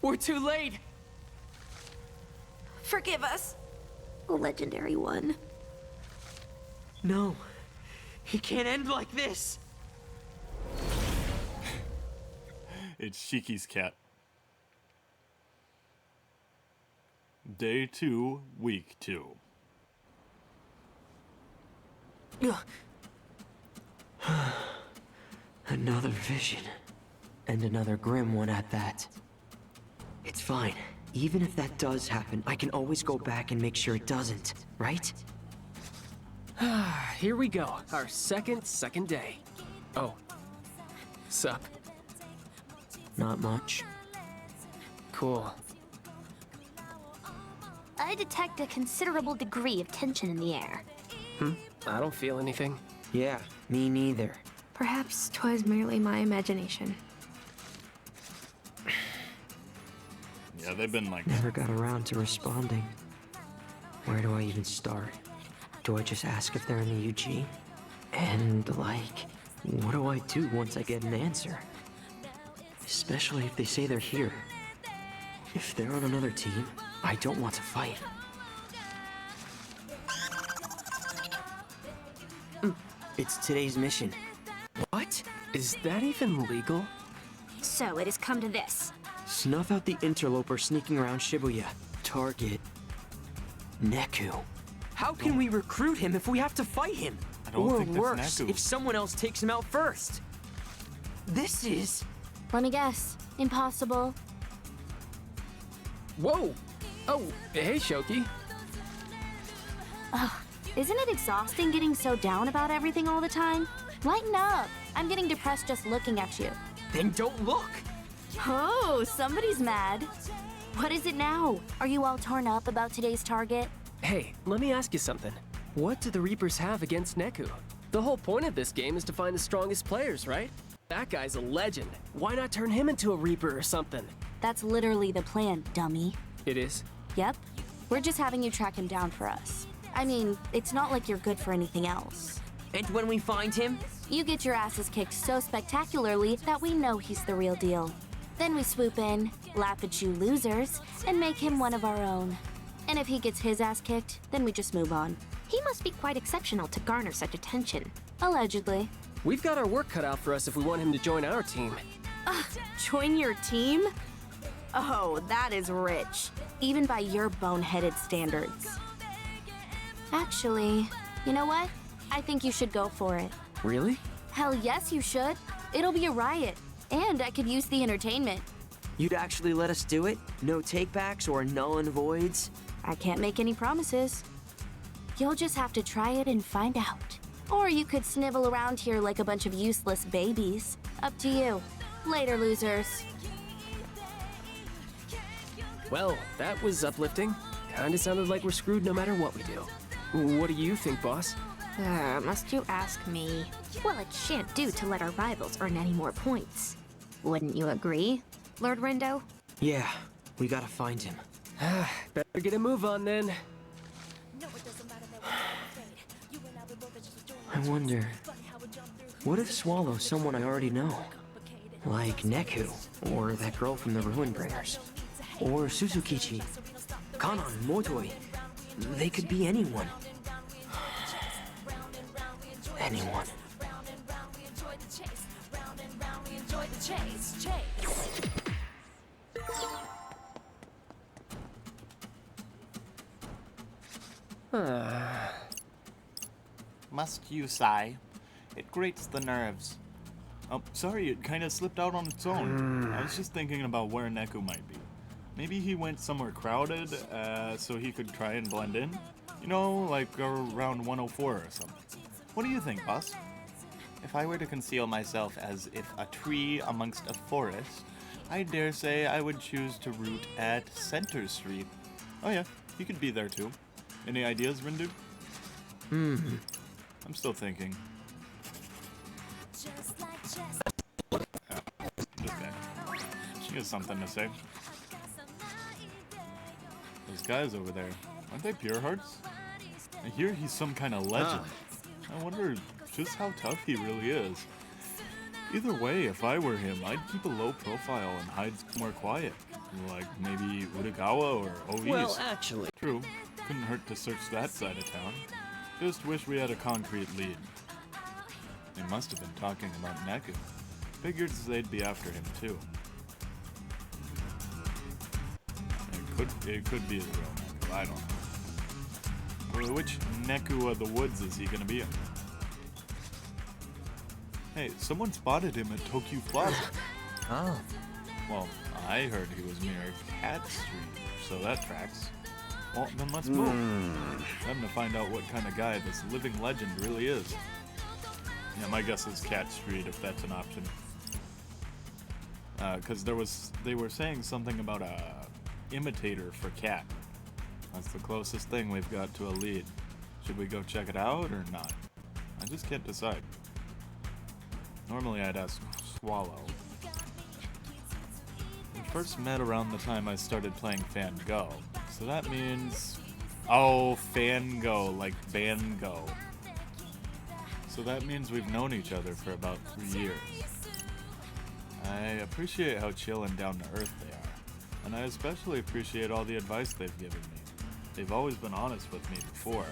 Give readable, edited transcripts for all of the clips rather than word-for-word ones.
We're too late! Forgive us, legendary one. No. He can't end like this! It's Shiki's cat. Day 2, week 2. Another vision. And another grim one at that. It's fine. Even if that does happen, I can always go back and make sure it doesn't, right? Here we go. Our second day. Oh. Sup? Not much. Cool. I detect a considerable degree of tension in the air. I don't feel anything. Yeah, me neither. Perhaps 'twas merely my imagination. Yeah, they've been like... Never got around to responding. Where do I even start? Do I just ask if they're in the UG? And, like, what do I do once I get an answer? Especially if they say they're here. If they're on another team, I don't want to fight. It's today's mission. What? Is that even legal? So it has come to this. Snuff out the interloper sneaking around Shibuya. Target Neku. How can we recruit him if we have to fight him? I don't Or think that's worse, Neku. if someone else takes him out first. This is... Let me guess. Impossible. Whoa! Oh, hey, Shoki. Isn't it exhausting getting so down about everything all the time? Lighten up. I'm getting depressed just looking at you. Then don't look! Oh, somebody's mad. What is it now? Are you all torn up about today's target? Hey, let me ask you something. What do the Reapers have against Neku? The whole point of this game is to find the strongest players, right? That guy's a legend. Why not turn him into a Reaper or something? That's literally the plan, dummy. It is? Yep. We're just having you track him down for us. I mean, it's not like you're good for anything else. And when we find him, You get your asses kicked so spectacularly that we know he's the real deal. Then we swoop in, laugh at you losers, and make him one of our own. And if he gets his ass kicked, then we just move on. He must be quite exceptional to garner such attention. Allegedly. We've got our work cut out for us if we want him to join our team. Join your team? Oh, that is rich. Even by your boneheaded standards. Actually, you know what? I think you should go for it. Really? Hell yes, you should. It'll be a riot. And I could use the entertainment. you'd actually let us do it? No takebacks or null and voids? I can't make any promises. You'll just have to try it and find out. Or you could snivel around here like a bunch of useless babies. Up to you. Later, losers. Well, that was uplifting. Kinda sounded like we're screwed no matter what we do. What do you think, boss? Must you ask me? Well, it shan't do to let our rivals earn any more points. Wouldn't you agree, Lord Rindo? Yeah, we gotta find him. Better get a move on then. I wonder, what if Swallow's someone I already know? Like Neku, or that girl from the Ruin Bringers, or Suzukichi, Kanon, Motoi. They could be anyone. Anyone. Must you sigh? It grates the nerves. Oh, sorry, it kind of slipped out on its own. I was just thinking about where Neku might be. Maybe he went somewhere crowded, so he could try and blend in. You know, like around 104 or something. What do you think, boss? If I were to conceal myself as if a tree amongst a forest, I dare say I would choose to root at Center Street. Oh yeah, he could be there too. Any ideas, Rindu? I'm still thinking. Yeah, this guy. He has something to say. Those guys over there, aren't they pure hearts? I hear he's some kind of legend. I wonder just how tough he really is. Either way, if I were him, I'd keep a low profile and hide more quiet. Like maybe Utagawa or Ois. Well, actually... True. Couldn't hurt to search that side of town. Just wish we had a concrete lead. They must have been talking about Neku. Figured they'd be after him too. It could be the real Neku, I don't know. Well, which Neku of the woods is he gonna be in? Hey, someone spotted him at Tokyo Plaza. Oh. Well, I heard he was near Cat Street, so that tracks. Well, then let's move. Time to find out what kind of guy this living legend really is. Yeah, my guess is Cat Street, if that's an option. Because they were saying something about a imitator for Cat. That's the closest thing we've got to a lead. Should we go check it out or not? I just can't decide. Normally I'd ask Swallow. We first met around the time I started playing Fan Go. So that means... Oh, Fan Go, like Van Go. So that means we've known each other for about 3 years. I appreciate how chill and down to earth they are. And I especially appreciate all the advice they've given me. They've always been honest with me before.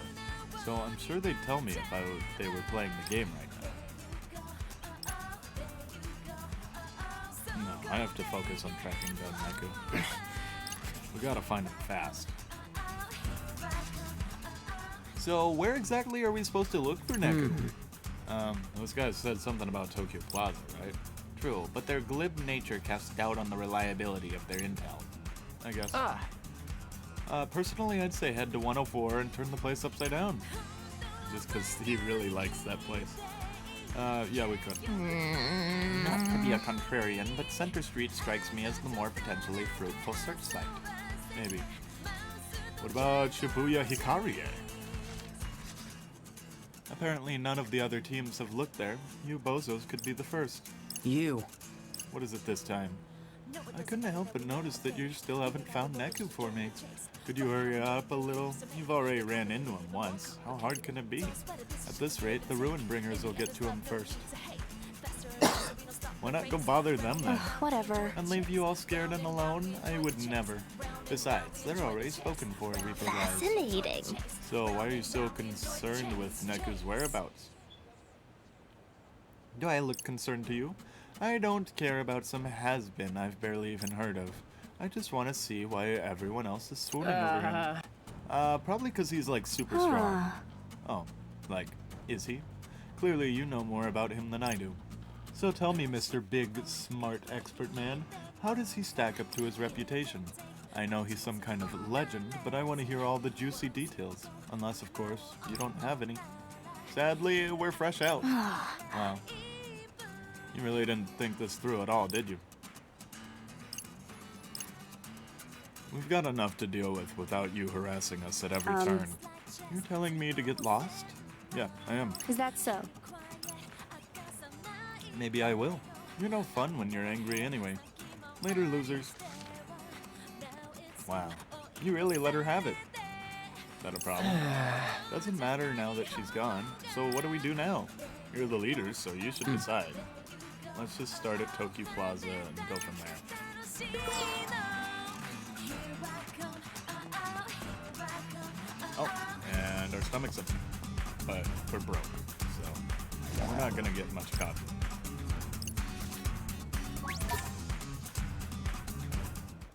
So I'm sure they'd tell me if they were playing the game right now. No, I have to focus on tracking down Neku. We gotta find him fast. So, where exactly are we supposed to look for Neku? Those guys said something about Tokyo Plaza, right? True, but their glib nature casts doubt on the reliability of their intel. I guess. Personally, I'd say head to 104 and turn the place upside down. Just because he really likes that place. Yeah, we could. Not to be a contrarian, but Center Street strikes me as the more potentially fruitful search site. Maybe. What about Shibuya Hikarie? Apparently none of the other teams have looked there. You bozos could be the first. You. What is it this time? I couldn't help but notice that you still haven't found Neku for me. Could you hurry up a little? You've already ran into him once. How hard can it be? At this rate, the Ruin Bringers will get to him first. Why not go bother them then? Whatever. And leave you all scared and alone? I would never. Besides, they're already spoken for, Reaper guys. Fascinating. So why are you so concerned with Neku's whereabouts? Do I look concerned to you? I don't care about some has-been I've barely even heard of. I just want to see why everyone else is swooning over him. Probably because he's like super strong. Oh, like, is he? Clearly you know more about him than I do. So tell me, Mr. Big, Smart Expert Man, how does he stack up to his reputation? I know he's some kind of legend, but I want to hear all the juicy details. Unless, of course, you don't have any. Sadly, we're fresh out. Wow. You really didn't think this through at all, did you? We've got enough to deal with without you harassing us at every turn. You're telling me to get lost? Yeah, I am. Is that so? Maybe I will. You're no fun when you're angry anyway. Later, losers. Wow. You really let her have it. Is that a problem? Doesn't matter now that she's gone. So what do we do now? You're the leaders, so you should decide. Let's just start at Tokyo Plaza and go from there. Oh, and our stomach's up. But we're broke, so we're not gonna get much coffee.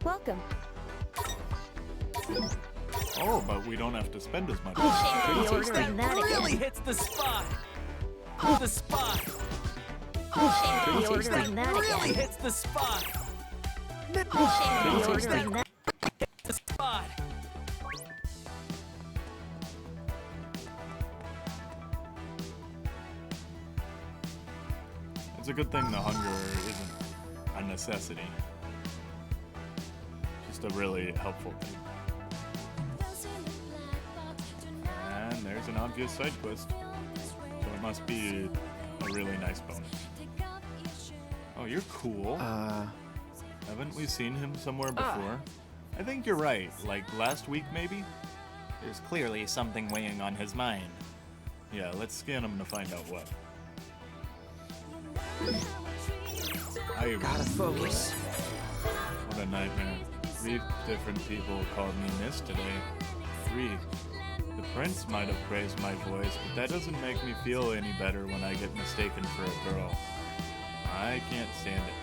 Welcome. Oh, but we don't have to spend as much. Ordering that Really again. hits the spot! The spot! Ordering that Really again. hits the spot! Ordering that. The spot! It's a good thing the hunger isn't a necessity. Just a really helpful thing. And there's an obvious side quest. So it must be a really nice bonus. Oh, you're cool. Haven't we seen him somewhere before? I think you're right. Like last week, maybe? There's clearly something weighing on his mind. Yeah, let's scan him to find out what. Gotta focus. What a nightmare. 3 different people called me Miss today. 3. The prince might have praised my voice, but that doesn't make me feel any better when I get mistaken for a girl. I can't stand it.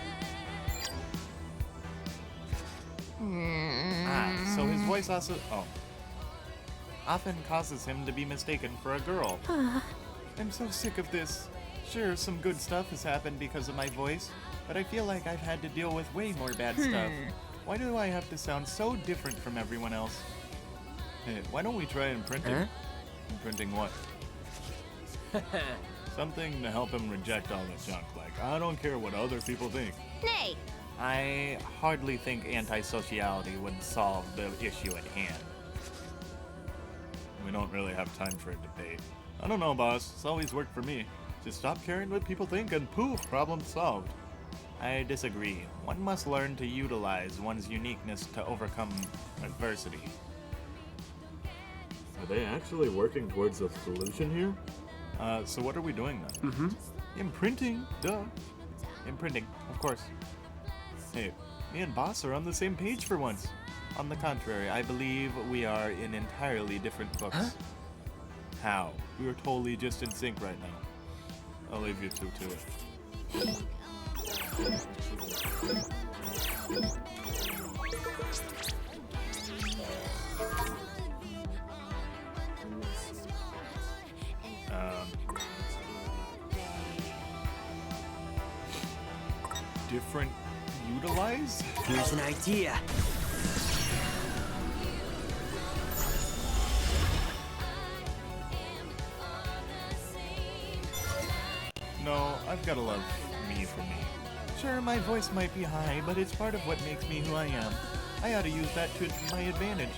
So his voice also often causes him to be mistaken for a girl. I'm so sick of this. Sure, some good stuff has happened because of my voice, but I feel like I've had to deal with way more bad stuff. Why do I have to sound so different from everyone else? Hey, why don't we try imprinting? Imprinting what? Something to help him reject all the junk, like, I don't care what other people think. Nay! I hardly think antisociality would solve the issue at hand. We don't really have time for a debate. I don't know, boss. It's always worked for me. Just stop caring what people think and poof, problem solved. I disagree. One must learn to utilize one's uniqueness to overcome adversity. Are they actually working towards a solution here? So what are we doing then? Imprinting, duh. Imprinting, of course. Hey, me and boss are on the same page for once. On the contrary, I believe we are in entirely different books. How? We are totally just in sync right now. I'll leave you two to it. Different utilize? Here's an idea. No, I've gotta love me for me. Sure, my voice might be high, but it's part of what makes me who I am. I ought to use that to my advantage.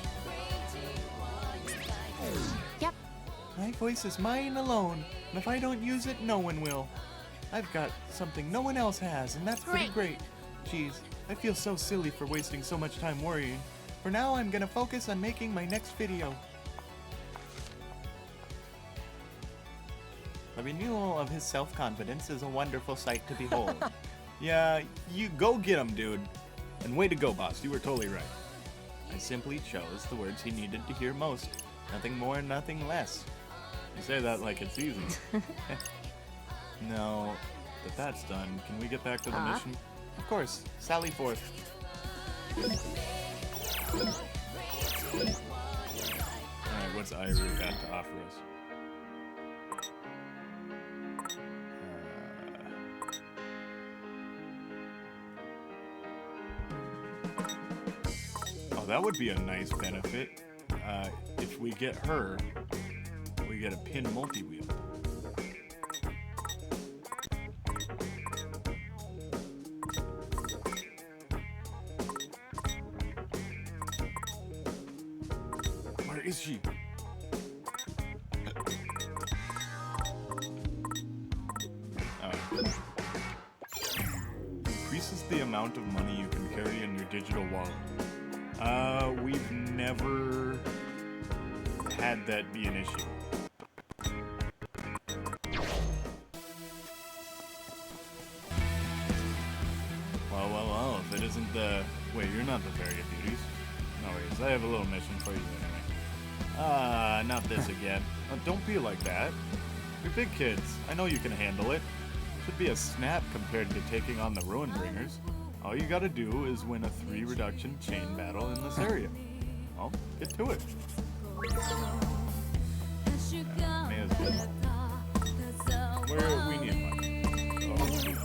Yep. My voice is mine alone, and if I don't use it, no one will. I've got something no one else has, and that's pretty great. Jeez, I feel so silly for wasting so much time worrying. For now, I'm gonna focus on making my next video. The renewal of his self-confidence is a wonderful sight to behold. Yeah, you go get him, dude. And way to go, boss. You were totally right. I simply chose the words he needed to hear most. Nothing more, nothing less. You say that like it's easy. No, but that's done. Can we get back to the mission? Of course. Sally forth. Alright, what's Iru got to offer us? Oh, that would be a nice benefit. If we get her, we get a pin multi-wheel. Where is she? Increases the amount of money you can carry in your digital wallet. We've never had that be an issue. Well, if it isn't the... Wait, you're not the Fairy of Beauties. No worries, I have a little mission for you anyway. Not this again. Don't be like that. You're big kids. I know you can handle it. Should be a snap compared to taking on the Ruinbringers. All you gotta do is win a 3 reduction chain battle in this area. Well, get to it. May as well. Where we need money.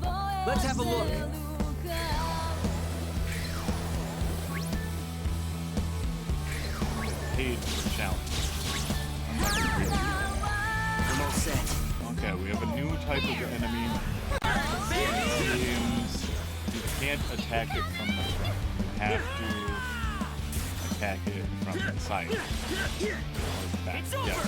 Oh, Let's have a look. paid for the challenge. I'm all set. Okay, we have a new type of enemy. Seems you can't attack it from the front. You have to attack it from the side. Or the back. Yeah.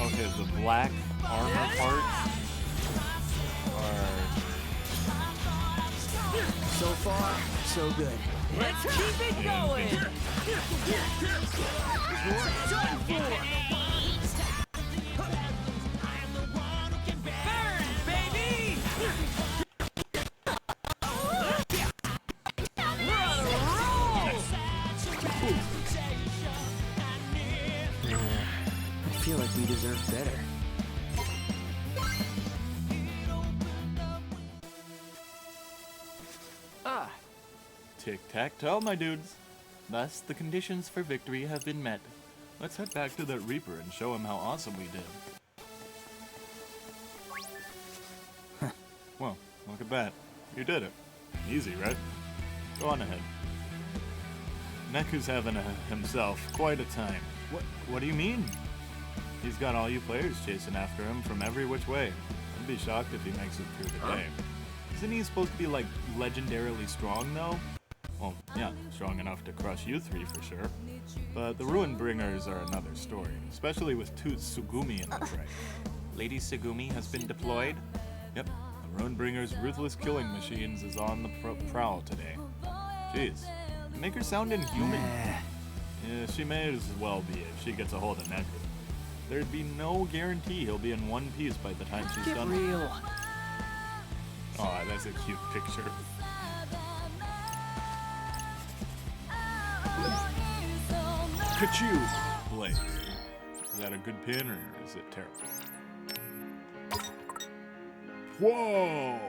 Okay, the black armor parts are... So far, so good. Let's keep it going! You're done for! Very better. Ah, Tic-tac-toe, my dudes. Thus, the conditions for victory have been met. Let's head back to that Reaper and show him how awesome we did. Well, look at that. You did it. Easy, right? Go on ahead. Neku's having himself quite a time. What do you mean? He's got all you players chasing after him from every which way. I'd be shocked if he makes it through the day. Isn't he supposed to be, like, legendarily strong, though? Well, yeah, strong enough to crush you three for sure. But the Ruin Bringers are another story, especially with two Tsugumi in the fray. Lady Tsugumi has been deployed? Yep, the Ruin Bringers' ruthless killing machines is on the prowl today. Jeez, you make her sound inhuman. Yeah, she may as well be if she gets a hold of Neku. There'd be no guarantee he'll be in one piece by the time she's done. get real. Oh, that's a cute picture. Ka-choo! Blade. Is that a good pin or is it terrible? Whoa!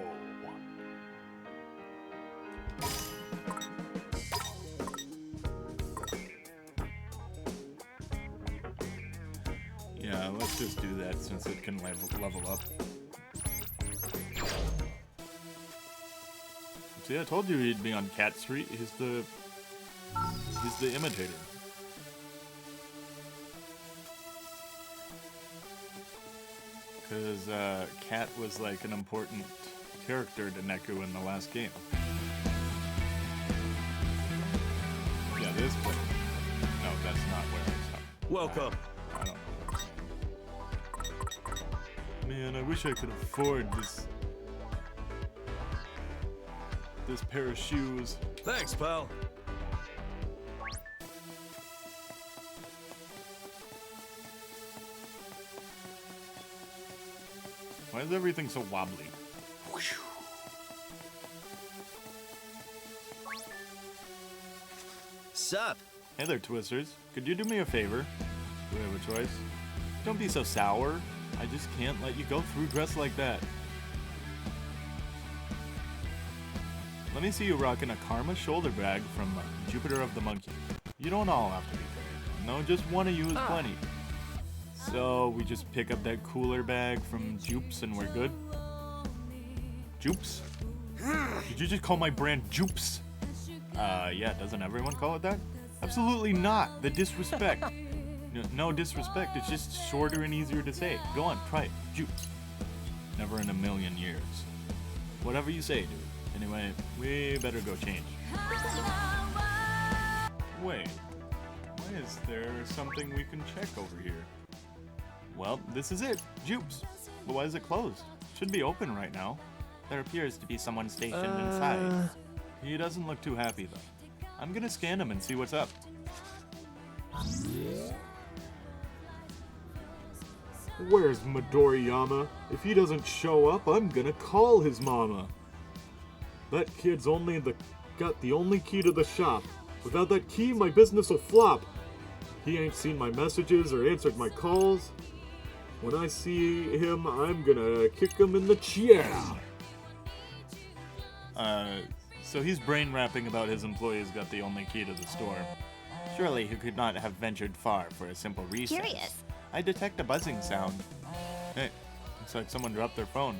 Yeah, let's just do that since it can level up. See, I told you he'd be on Cat Street. He's the imitator. Because Cat was like an important character to Neku in the last game. Yeah, this place. No, that's not where I was. Welcome. I don't know. Man, I wish I could afford this pair of shoes. Thanks, pal. Why is everything so wobbly? Sup? Hey there, Twisters. Could you do me a favor? Do we have a choice? Don't be so sour. I just can't let you go through dressed like that. Let me see you rocking a Karma shoulder bag from Jupiter of the Monkey. You don't all have to be fairy. No, just one of you is plenty. So we just pick up that cooler bag from Jupes and we're good? Jupes? Did you just call my brand Jupes? Yeah, doesn't everyone call it that? Absolutely not. The disrespect. No disrespect, it's just shorter and easier to say. Go on, try it. Jupes. Never in a million years. Whatever you say, dude. Anyway, we better go change. Wait. Why is there something we can check over here? Well, this is it. Jupes. But why is it closed? Should be open right now. There appears to be someone stationed inside. He doesn't look too happy, though. I'm gonna scan him and see what's up. Where's Midoriyama? If he doesn't show up, I'm gonna call his mama. That kid's got the only key to the shop. Without that key, my business will flop. He ain't seen my messages or answered my calls. When I see him, I'm gonna kick him in the chair. So he's brain rapping about his employees got the only key to the store. Surely he could not have ventured far for a simple recess. Curious. I detect a buzzing sound. Hey, looks like someone dropped their phone.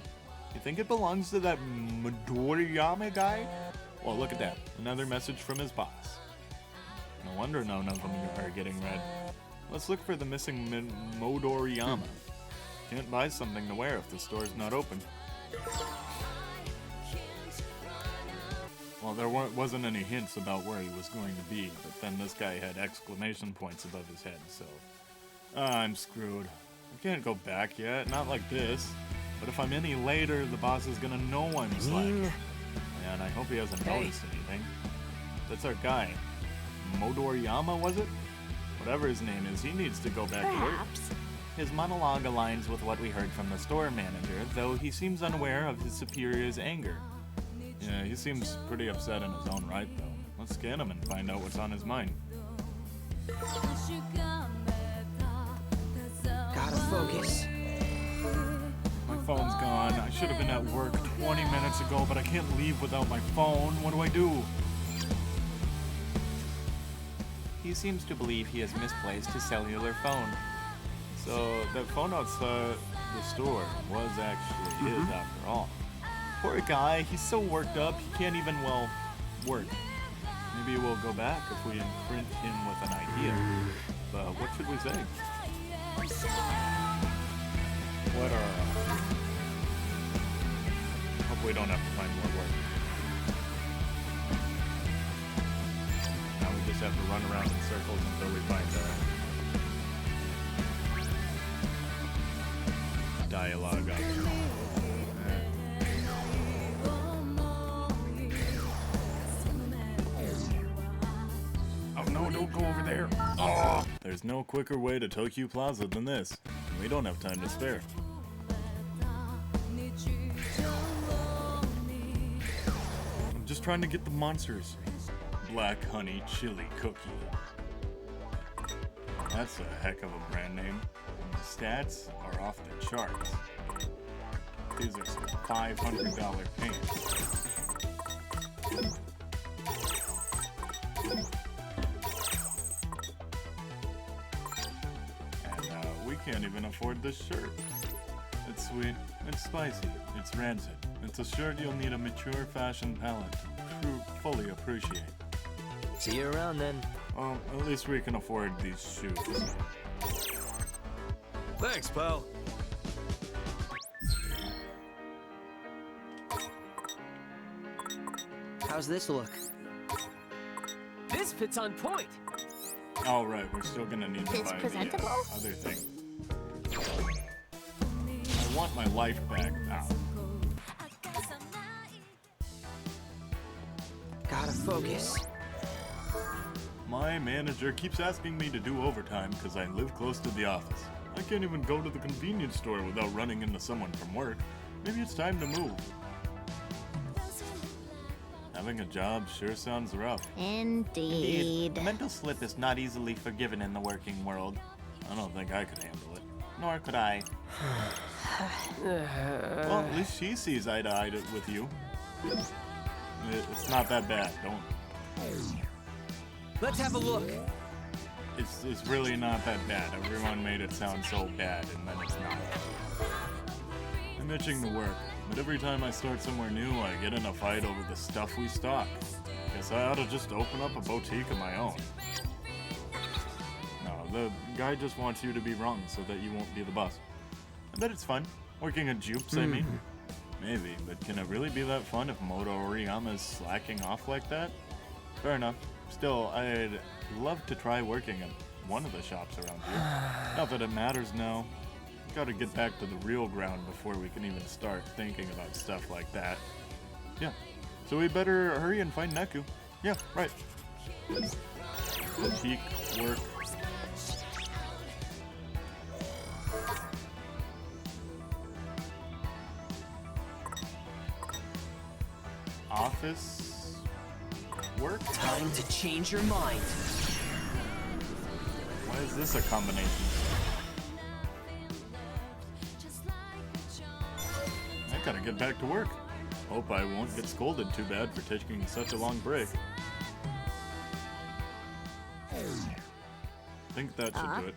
You think it belongs to that Midoriyama guy? Well, look at that. Another message from his boss. No wonder none of them are getting read. Let's look for the missing Midoriyama. Can't buy something to wear if the store's not open. Well, there wasn't any hints about where he was going to be, but then this guy had exclamation points above his head, so... I'm screwed. I can't go back yet, not like this. But if I'm any later, the boss is gonna know I'm slacking. And I hope he hasn't noticed anything. That's our guy. Midoriyama, was it? Whatever his name is, he needs to go back to work. His monologue aligns with what we heard from the store manager, though he seems unaware of his superior's anger. Yeah, he seems pretty upset in his own right, though. Let's scan him and find out what's on his mind. Gotta focus. My phone's gone. I should have been at work 20 minutes ago, but I can't leave without my phone. What do I do? He seems to believe he has misplaced his cellular phone. So that phone outside the store was actually his after all. Poor guy, he's so worked up, he can't even, well, work. Maybe we'll go back if we imprint him with an idea. But what should we say? What are... Hope we don't have to find more work. Now we just have to run around in circles until we find dialogue option. Oh no, don't go over there. Oh! There's no quicker way to Tokyo Plaza than this. And we don't have time to spare. I'm just trying to get the monsters. Black honey chili cookie. That's a heck of a brand name. And the stats are off the charts. These are some $500 pants. And we can't even afford this shirt. It's sweet, it's spicy, it's rancid. It's a shirt you'll need a mature fashion palate to fully appreciate. See you around then. At least we can afford these shoes. Thanks, pal. How's this look? This fits on point. All right, we're still gonna need to It's buy the presentable. other thing. I want my life back now. Gotta focus. My manager keeps asking me to do overtime because I live close to the office. I can't even go to the convenience store without running into someone from work. Maybe it's time to move. Having a job sure sounds rough. Indeed. A mental slip is not easily forgiven in the working world. I don't think I could handle it. Nor could I. Well, at least she sees eye to eye with you. It's not that bad. Don't. Let's have a look. It's really not that bad. Everyone made it sound so bad, and then it's not. I'm itching to work, but every time I start somewhere new, I get in a fight over the stuff we stock. Guess I ought to just open up a boutique of my own. No, the guy just wants you to be wrong so that you won't be the boss. I bet it's fun. Working at Jupes, I mean. Maybe, but can it really be that fun if Moto Oriyama's slacking off like that? Fair enough. Still, I'd love to try working at one of the shops around here. Not that it matters now. Gotta get back to the real ground before we can even start thinking about stuff like that. Yeah, so we better hurry and find Neku. Yeah, right. Boutique work. Office work? Time to change your mind. Why is this a combination? I gotta get back to work. Hope I won't get scolded too bad for taking such a long break. Think that should do it.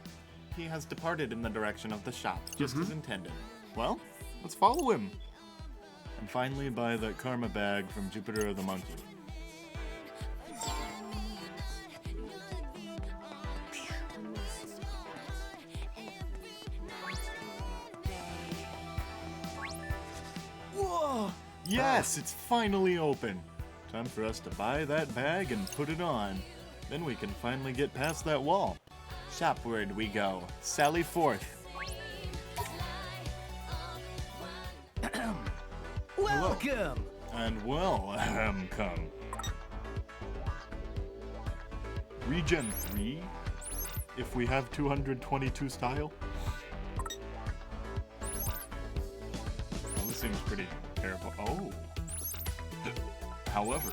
He has departed in the direction of the shop, just as intended. Well, let's follow him. And finally buy that karma bag from Jupiter the Monkey. Whoa! Yes, it's finally open. Time for us to buy that bag and put it on. Then we can finally get past that wall. Shopward we go. Sally forth. Welcome. And welcome. Regen 3, if we have 222 style. Well, this seems pretty terrible. Oh. However,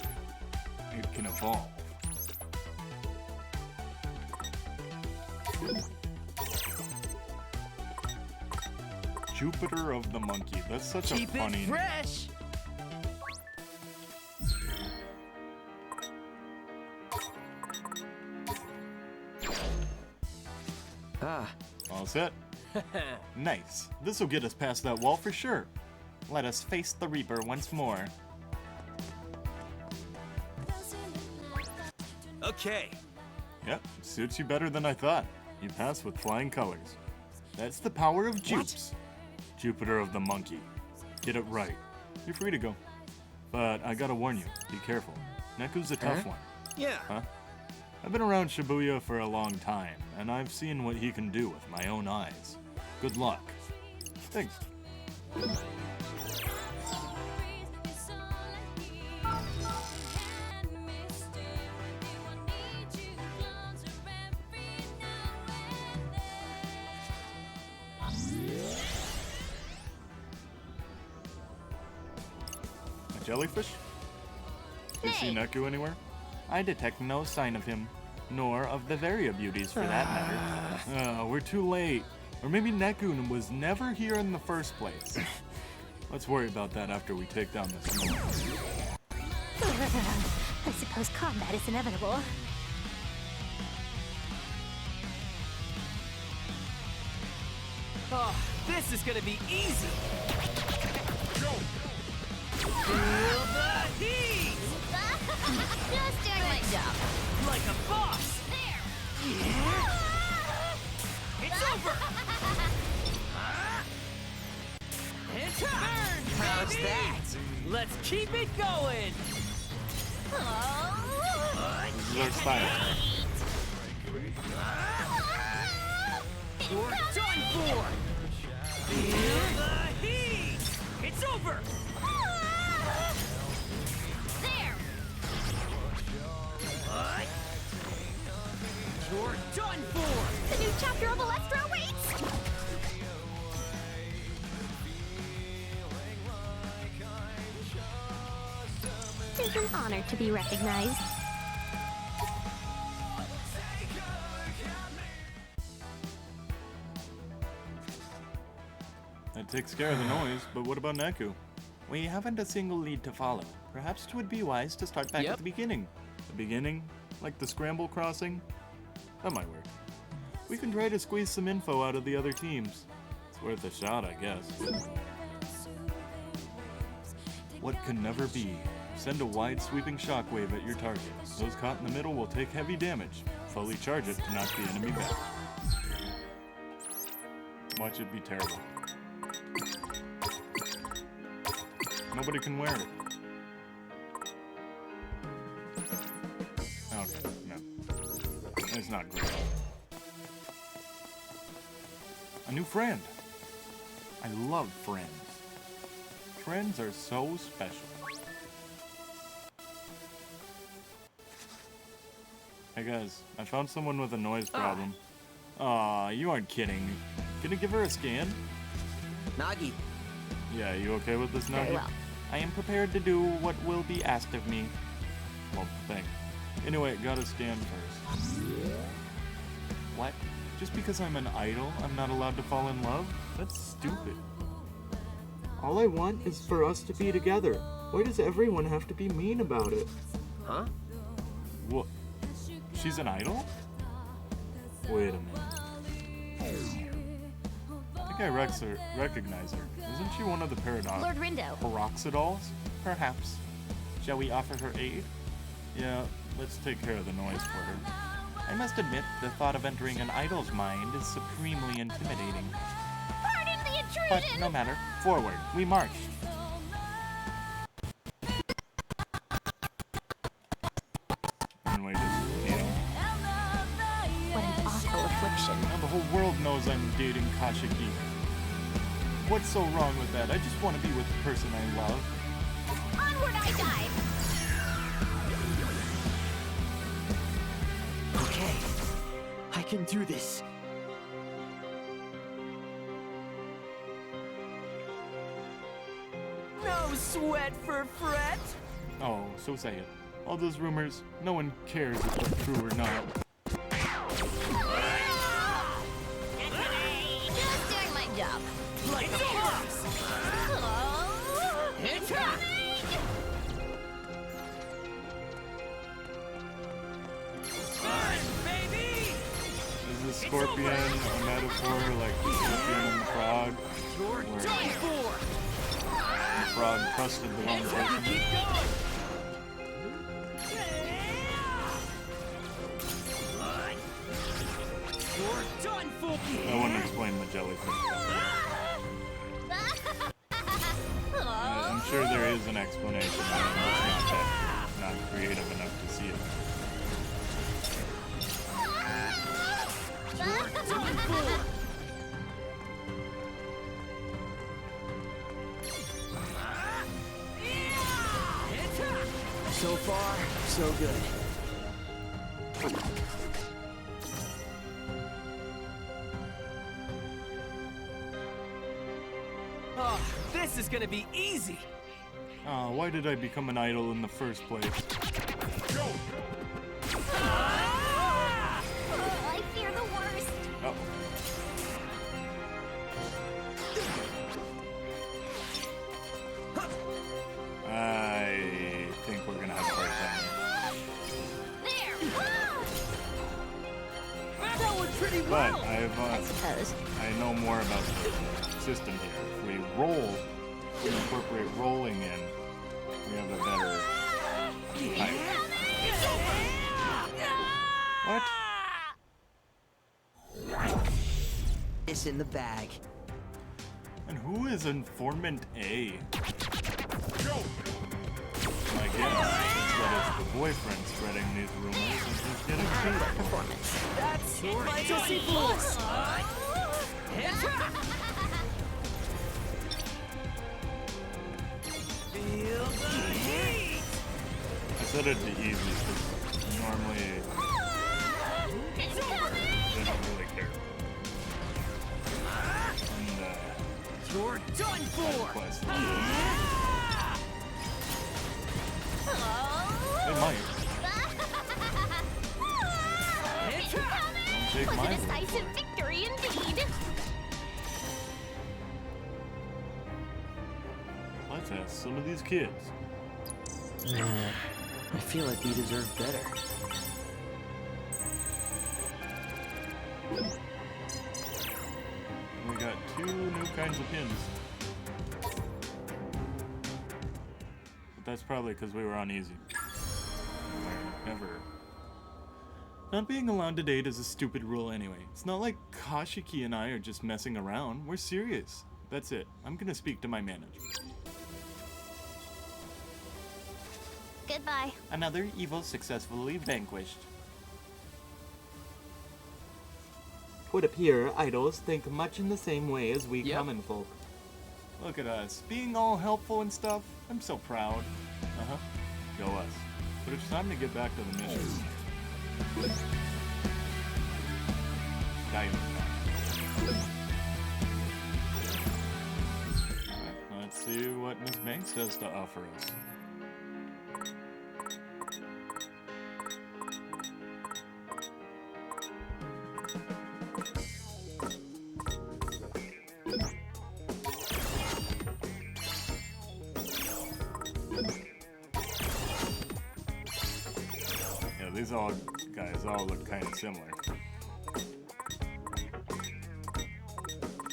it can evolve. Jupiter of the Monkey. That's such a Keep funny it name. fresh! Ah, All set? Nice. This'll get us past that wall for sure. Let us face the Reaper once more. Okay. Yep, suits you better than I thought. You pass with flying colors. That's the power of Jupes. Jupiter of the Monkey. Get it right. You're free to go. But I gotta warn you, be careful. Neku's a tough one. Yeah. Huh? I've been around Shibuya for a long time, and I've seen what he can do with my own eyes. Good luck. Thanks. A jellyfish? Do you see Neku anywhere? I detect no sign of him, nor of the Varia beauties for that matter. We're too late. Or maybe Neku was never here in the first place. Let's worry about that after we take down this smoke. I suppose combat is inevitable. Oh, this is gonna be easy! Feel the heat! Just doing my job. Like a boss! It's over! It's burn! How's that? Let's keep it going! This is our style. You're done for! Feel the heat! It's over! There! You're done for! The new chapter of Alestra awaits! It's an honor to be recognized. That takes care of the noise, but what about Neku? We haven't a single lead to follow. Perhaps 'twould be wise to start back Yep. at the beginning. The beginning? Like the scramble crossing? That might work. We can try to squeeze some info out of the other teams. It's worth a shot, I guess. What can never be? Send a wide sweeping shockwave at your target. Those caught in the middle will take heavy damage. Fully charge it to knock the enemy back. Watch it be terrible. Nobody can wear it. Okay, no. It's not great. A new friend. I love friends. Friends are so special. Hey guys, I found someone with a noise problem. Aw, you aren't kidding. Can you give her a scan? Nagi. Yeah, you okay with this, Nagi? Very well. I am prepared to do what will be asked of me. Well, thanks. Anyway, gotta scan first. What? Just because I'm an idol, I'm not allowed to fall in love? That's stupid. All I want is for us to be together. Why does everyone have to be mean about it? Huh? What? She's an idol? Wait a minute. I think I recognize her. Isn't she one of the Lord Rindo. Peroxidols? Perhaps. Shall we offer her aid? Yeah, let's take care of the noise for her. I must admit, the thought of entering an idol's mind is supremely intimidating. Pardon the But intrusion! no matter. Forward. We march. And we just, What an awful affliction. now the whole world knows I'm dating Kashiki. What's so wrong with that? I just want to be with the person I love. Onward I dive! Okay, I can do this. No sweat for fret! Oh, so say it. All those rumors, no one cares if they're true or not. Just doing my job. Like a scorpion a metaphor like the scorpion and the frog? Where the frog trusted the wrong person? I wouldn't explain the jellyfish. I'm sure there is an explanation. I'm just not creative enough to see it. So far, so good. Oh, this is gonna be easy. Oh, why did I become an idol in the first place? I fear the worst. Oh. I think we're gonna have a hard time. There. That went pretty But well. I suppose. I know more about the system here. If we if we incorporate rolling in, we have a better height. What? It's in the bag. And who is Informant A? My guess is that it's the boyfriend spreading these rumors and he's getting paid. Performance. That's fantasy fools. Feel the heat. I said it'd be easy because normally they don't really care. And You're done for. quest they might. Don't take Was my a word decisive for it. victory indeed. Let's ask some of these kids. I feel like we deserve better. We got 2 new kinds of pins. But that's probably because we were on easy. Never. Not being allowed to date is a stupid rule anyway. It's not like Kashiki and I are just messing around. We're serious. That's it. I'm gonna speak to my manager. Goodbye. Another evil successfully vanquished. It would appear idols think much in the same way as we Yep. common folk. Look at us, being all helpful and stuff. I'm so proud. Uh-huh. Go us. But it's time to get back to the mission. Diamond. Let's see what Miss Banks has to offer us. Yeah, these guys all look kind of similar.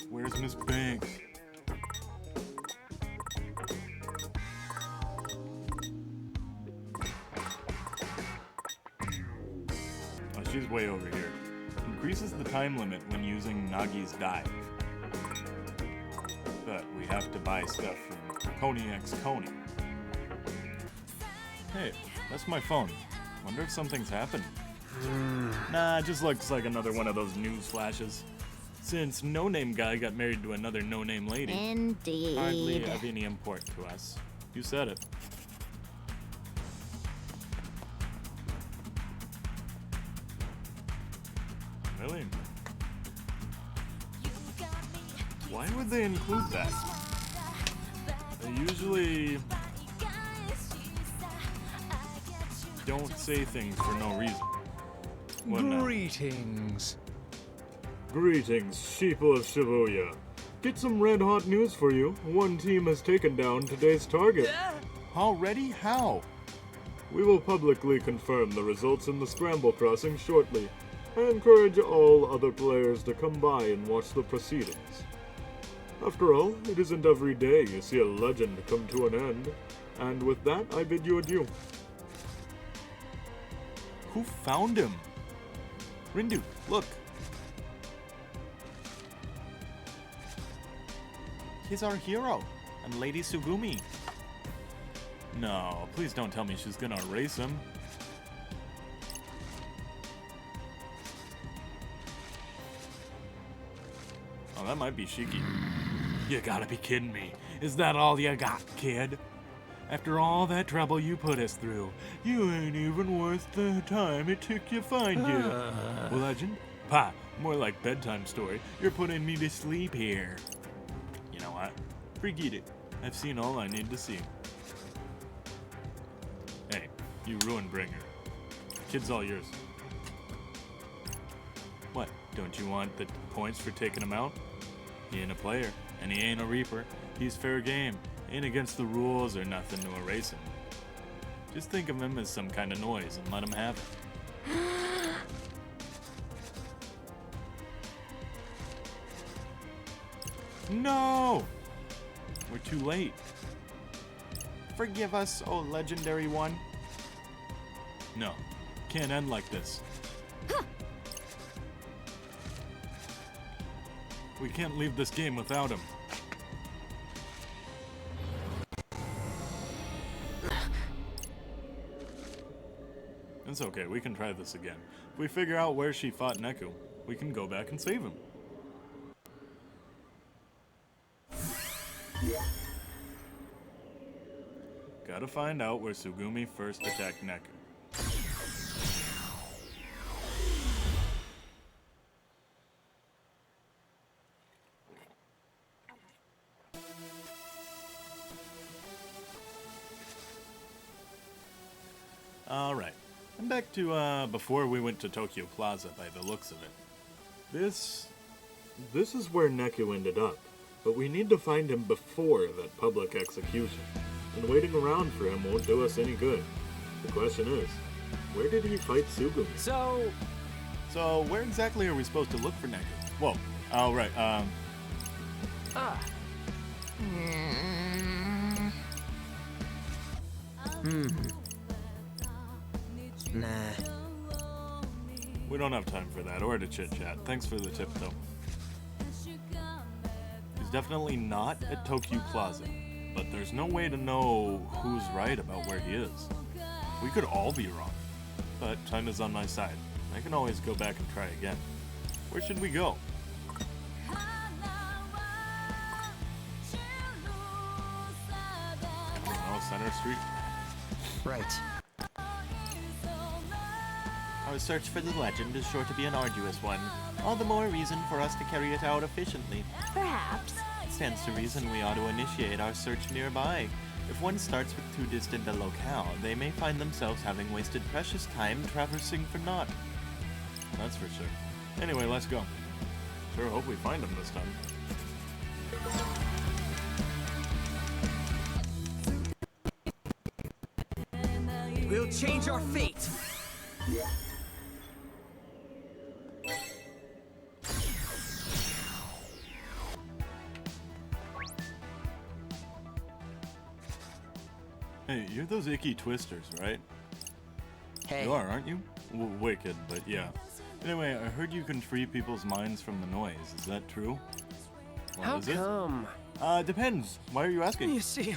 Where's Miss Banks? Oh, she's way over here. Increases the time limit when using Nagi's dive. But we have to buy stuff from Coney X Coney. Hey, that's my phone. Wonder if something's happened. Nah, it just looks like another one of those news flashes. Since no-name guy got married to another no-name lady, Indeed. hardly of any import to us. You said it. Really? Why would they include that? They usually don't say things for no reason. What now? Greetings. Greetings, sheeple of Shibuya. Get some red-hot news for you. One team has taken down today's target. Already? How? We will publicly confirm the results in the scramble crossing shortly. I encourage all other players to come by and watch the proceedings. After all, it isn't every day you see a legend come to an end. And with that, I bid you adieu. Who found him? Rindu, look. He's our hero, and Lady Sugumi. No, please don't tell me she's gonna erase him. Oh, that might be Shiki. You gotta be kidding me. Is that all you got, kid? After all that trouble you put us through, you ain't even worth the time it took you find you. Well, Legend? Pa, more like bedtime story. You're putting me to sleep here. You know what? Forget it. I've seen all I need to see. Hey, you ruined Bringer. Kid's all yours. What, don't you want the points for taking him out? He ain't a player, and he ain't a Reaper. He's fair game. Ain't against the rules or nothing to erase him. Just think of him as some kind of noise and let him have it. No! We're too late. Forgive us, oh legendary one. No, can't end like this. We can't leave this game without him. It's okay, we can try this again. If we figure out where she fought Neku, we can go back and save him. Gotta find out where Sugumi first attacked Neku. Alright, I'm back to before we went to Tokyo Plaza by the looks of it. This is where Neku ended up, but we need to find him before that public execution. And waiting around for him won't do us any good. The question is, where did he fight Sugumi? So where exactly are we supposed to look for Neku? Whoa, oh right, Nah. we don't have time for that, or to chit-chat. Thanks for the tip, though. He's definitely not at Tokyo Plaza, but there's no way to know who's right about where he is. We could all be wrong, but time is on my side. I can always go back and try again. Where should we go? I don't know, Center Street? Right. Our search for the legend is sure to be an arduous one. All the more reason for us to carry it out efficiently. Perhaps. It stands to reason we ought to initiate our search nearby. If one starts with too distant a locale, they may find themselves having wasted precious time traversing for naught. That's for sure. Anyway, let's go. Sure hope we find him this time. We'll change our fate. Hey, you're those icky twisters, right? Hey. You are, aren't you? Wicked, but yeah. Anyway, I heard you can free people's minds from the noise. Is that true? Well, How is it? come? Depends. Why are you asking? You see,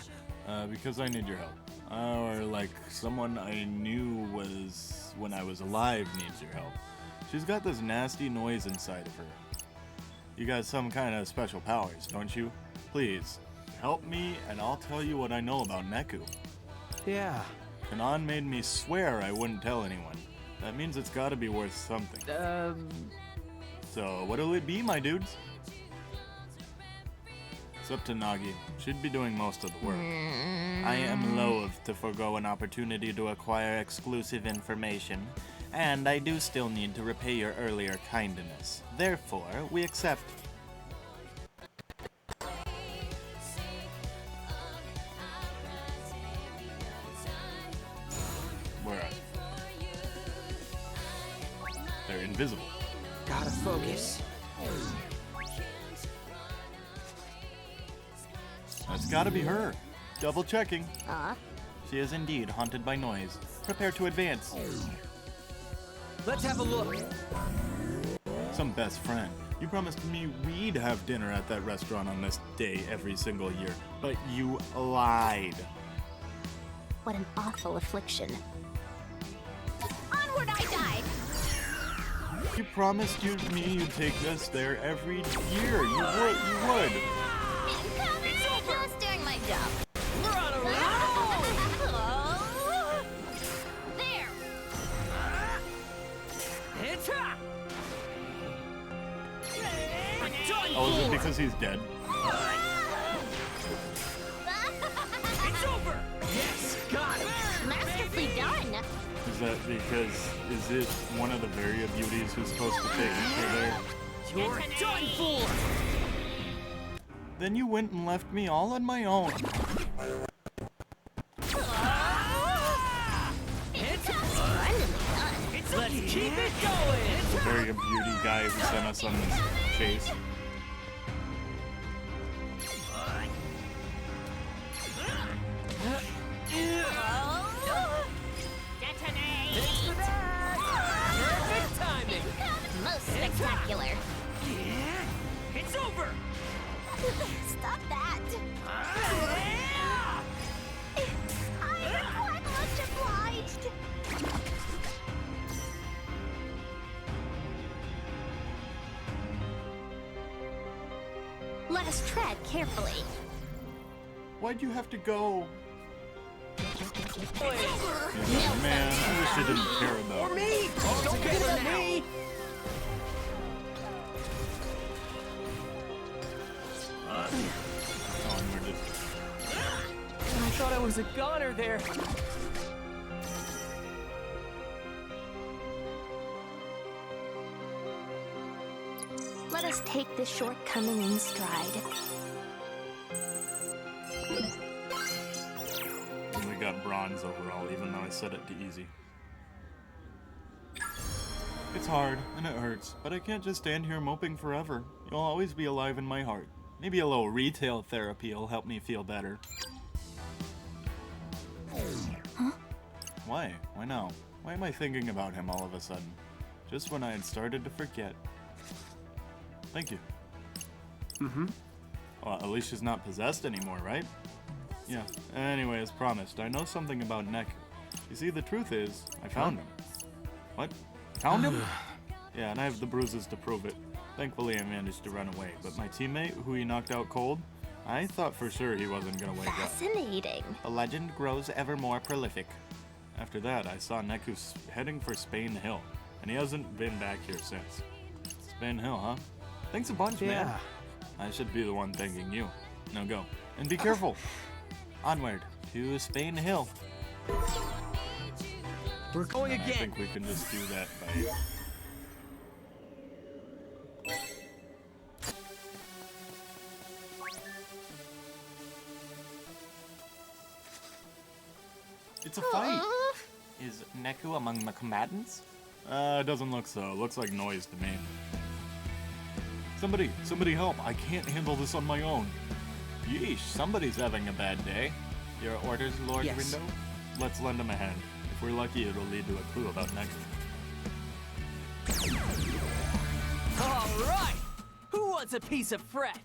Because I need your help. Or like someone I knew was when I was alive needs your help. She's got this nasty noise inside of her. You got some kind of special powers, don't you? Please, help me and I'll tell you what I know about Neku. yeah. Kanan made me swear I wouldn't tell anyone. That means it's gotta be worth something. So, what'll it be, my dudes? It's up to Nagi. She'd be doing most of the work. I am loath to forego an opportunity to acquire exclusive information, and I do still need to repay your earlier kindness. Therefore, we accept. Where are you? There invisible. Gotta focus. That's gotta be her. Double checking. Uh? She is indeed haunted by noise. Prepare to advance. Let's have a look. Some best friend. You promised me we'd have dinner at that restaurant on this day every single year, but you lied. What an awful affliction. Onward I die! You promised me you'd take us there every year. You would. It's over! Just doing my job. We're on a roll! There! It's hot! Oh, is it because he's dead? It's over! Yes, got it! Masterfully done! Is that because, is it one of the Varia beauties who's supposed to take her there? You're done for! Then you went and left me all on my own. Let's keep it going! The Varia beauty guy who sent us on this chase. Perfect timing! Most spectacular! It's over! Stop that! I'm quite much obliged! Let us tread carefully. Why'd you have to go? It's over! Yeah, man, I wish you didn't care about Or me! Don't forget about me! Onward. I thought I was a goner there. Let us take this shortcoming in stride. And we got bronze overall, even though I set it to easy. It's hard, and it hurts, but I can't just stand here moping forever. You'll always be alive in my heart. Maybe a little retail therapy will help me feel better. Huh? Why? Why now? Why am I thinking about him all of a sudden? Just when I had started to forget. Thank you. Mm-hmm. Well, at least she's not possessed anymore, right? Yeah. Anyway, as promised, I know something about Neku. You see, the truth is, I found him. What? Found him? Yeah, and I have the bruises to prove it. Thankfully, I managed to run away, but my teammate, who he knocked out cold, I thought for sure he wasn't gonna wake up. Fascinating. The legend grows ever more prolific. After that, I saw Neku heading for Spain Hill, and he hasn't been back here since. Spain Hill, huh? Thanks a bunch, man. Yeah. I should be the one thanking you. Now go. And be careful. Onward to Spain Hill. We're going I again. think we can just do that by... It's a fight. Is Neku among the combatants? It doesn't look so. It looks like noise to me. Somebody help. I can't handle this on my own. Yeesh, somebody's having a bad day. Your orders, Lord Yes. Rindo? Let's lend him a hand. If we're lucky, it'll lead to a clue about Neku. All right! Who wants a piece of Fred?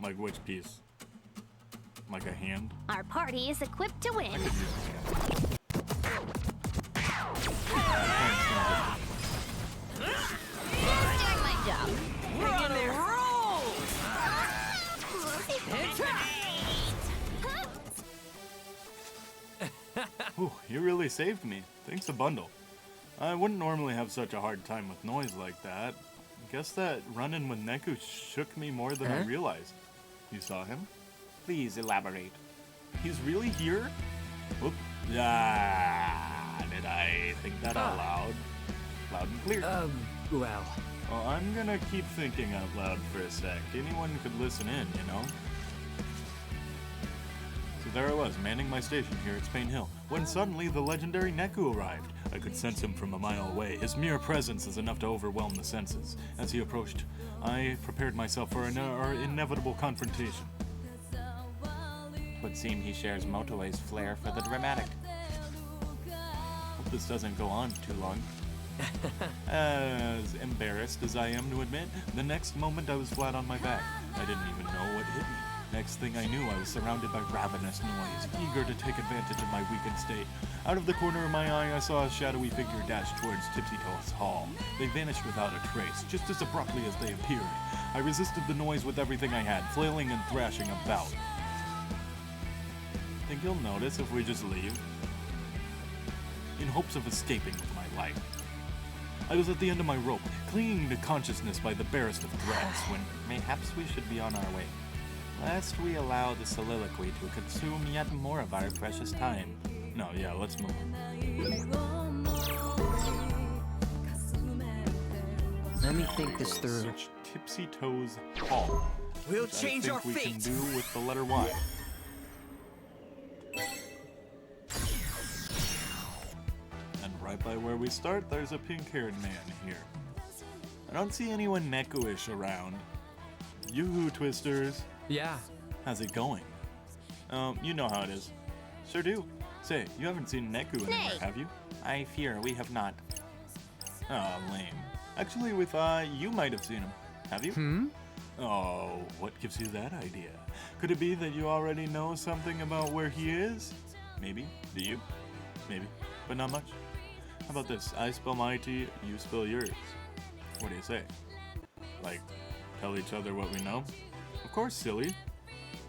Like which piece? Like a hand? Our party is equipped to win. I could use a hand. Just doing my job. We're on a roll! It's Whew, you really saved me. Thanks a bundle. I wouldn't normally have such a hard time with noise like that. Guess that run-in with Neku shook me more than I realized. You saw him? Please elaborate. He's really here? Whoop. Ah, did I think that out loud? Loud and clear. Well. Well, I'm gonna keep thinking out loud for a sec. Anyone could listen in, you know? So there I was, manning my station here at Spain Hill, when suddenly the legendary Neku arrived. I could sense him from a mile away. His mere presence is enough to overwhelm the senses. As he approached, I prepared myself for an inevitable confrontation. Would seem he shares Motoe's flair for the dramatic. Hope this doesn't go on too long. As embarrassed as I am to admit, the next moment I was flat on my back. I didn't even know what hit me. Next thing I knew, I was surrounded by ravenous noise, eager to take advantage of my weakened state. Out of the corner of my eye, I saw a shadowy figure dash towards Tipsy Toes Hall. They vanished without a trace, just as abruptly as they appeared. I resisted the noise with everything I had, flailing and thrashing about. Think you'll notice if we just leave? In hopes of escaping with my life. I was at the end of my rope, clinging to consciousness by the barest of threads, when Mayhaps we should be on our way, lest we allow the soliloquy to consume yet more of our precious time. No, yeah, let's move. Let me think this through. Search Tipsy Toes Hall. We'll which change I our think we can fate. do with the letter Y. And right by where we start, there's a pink-haired man here. I don't see anyone Neku-ish around. Yoo-hoo, Twisters. Yeah. How's it going? You know how it is. Sure do. Say, you haven't seen Neku anywhere, have you? I fear we have not. Oh, lame. Actually, we thought you might have seen him. Have you? Oh, what gives you that idea? Could it be that you already know something about where he is? Maybe. Do you? Maybe. But not much. How about this? I spill my tea, you spill yours. What do you say? Like, tell each other what we know? Of course, silly.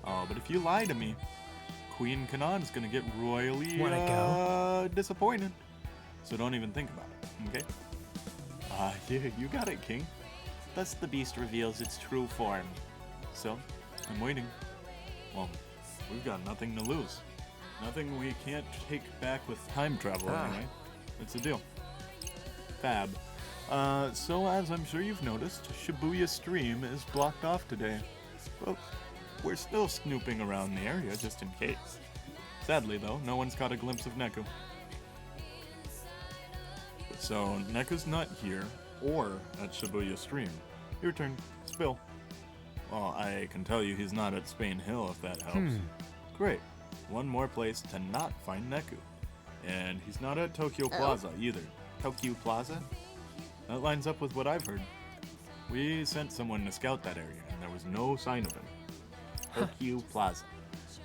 Oh, but if you lie to me, Queen Kanon's gonna get royally disappointed. So don't even think about it, okay? Yeah, you got it, King. Thus the beast reveals its true form. So, I'm waiting. Well, we've got nothing to lose. Nothing we can't take back with time travel, anyway. It's a deal. Fab. So as I'm sure you've noticed, Shibuya Stream is blocked off today. But we're still snooping around the area just in case. Sadly, though, no one's caught a glimpse of Neku. So, Neku's not here, or at Shibuya Stream. Your turn. Spill. Well, I can tell you he's not at Spain Hill, if that helps. Great. One more place to not find Neku. And he's not at Tokyo Plaza, either. Tokyo Plaza? That lines up with what I've heard. We sent someone to scout that area, and there was no sign of him. Tokyo Plaza.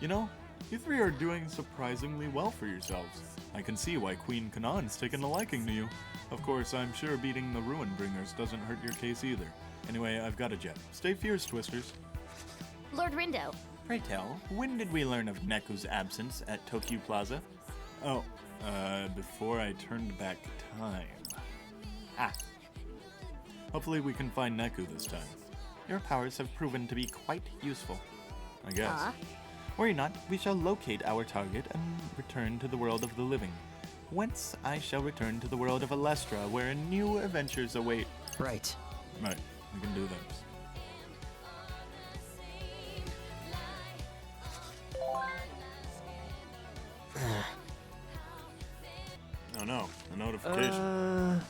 You know, you three are doing surprisingly well for yourselves. I can see why Queen Kanon's taken a liking to you. Of course, I'm sure beating the Ruin Bringers doesn't hurt your case either. Anyway, I've got a jet. Stay fierce, Twisters. Lord Rindo, Pray tell, when did we learn of Neku's absence at Tokyo Plaza? Oh, before I turned back time. Ah, Hopefully we can find Neku this time. your powers have proven to be quite useful. I guess. Worry not, we shall locate our target and return to the world of the living. Whence I shall return to the world of Alestra, where new adventures await. Right. Right, we can do this. Oh no, a notification.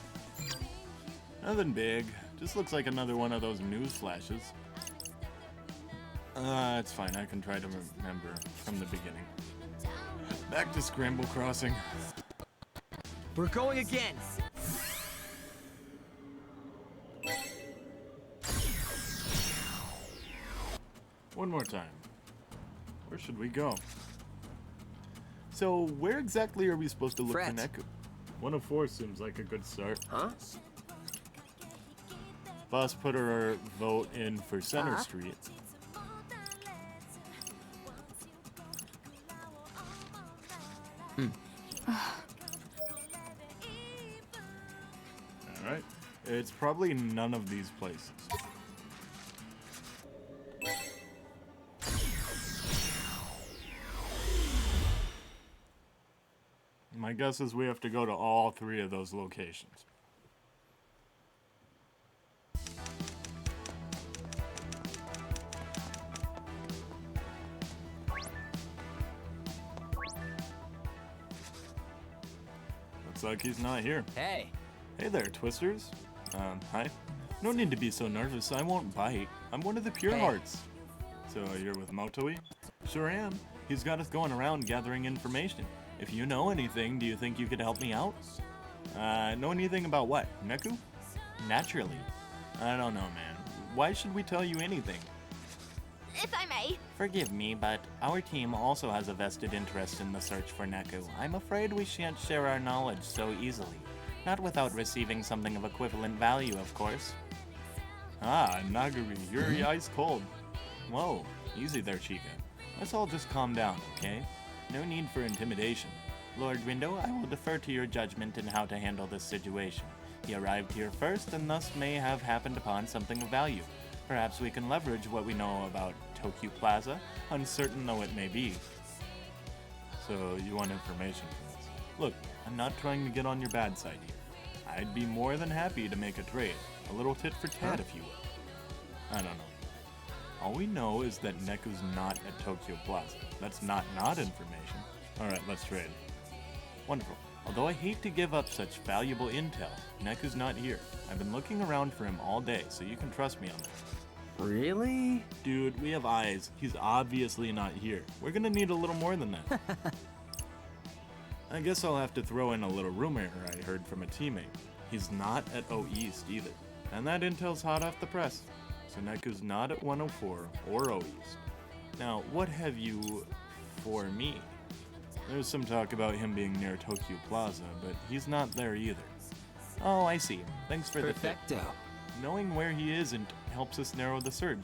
Nothing big. Just looks like another one of those news flashes. It's fine. I can try to remember from the beginning. Back to Scramble Crossing. We're going again. One more time. Where should we go? So, where exactly are we supposed to look for Fret. Neku? 104 seems like a good start. Huh? Boss put her vote in for Center Street. Alright. It's probably none of these places. My guess is we have to go to all three of those locations. Looks like he's not here. Hey, Hey there, Twisters. Hi. No need to be so nervous, I won't bite. I'm one of the Pure Hey. Hearts. So, you're with Motoi? Sure am. He's got us going around gathering information. If you know anything, do you think you could help me out? Know anything about what? Neku? Naturally. I don't know, man. Why should we tell you anything? If I may. Forgive me, but our team also has a vested interest in the search for Neku. I'm afraid we shan't share our knowledge so easily. Not without receiving something of equivalent value, of course. Ah, Naguri, you're ice cold. Whoa, easy there, Chica. Let's all just calm down, okay? No need for intimidation. Lord Window, I will defer to your judgment in how to handle this situation. He arrived here first and thus may have happened upon something of value. Perhaps we can leverage what we know about Tokyo Plaza, uncertain though it may be. So, you want information from us? Look, I'm not trying to get on your bad side here. I'd be more than happy to make a trade. A little tit for tat, if you will. I don't know. All we know is that Neku's not at Tokyo Plaza. That's not information. Alright, let's trade. Wonderful. Although I hate to give up such valuable intel, Neku's not here. I've been looking around for him all day, so you can trust me on that. really? Dude, we have eyes. He's obviously not here. We're gonna need a little more than that. I guess I'll have to throw in a little rumor I heard from a teammate. He's not at O East either. And that intel's hot off the press. So Neku's not at 104 or O East. Now, what have you for me? There's some talk about him being near Tokyo Plaza, but he's not there either. Oh, I see. Thanks for the tip. Perfecto. Knowing where he isn't helps us narrow the search.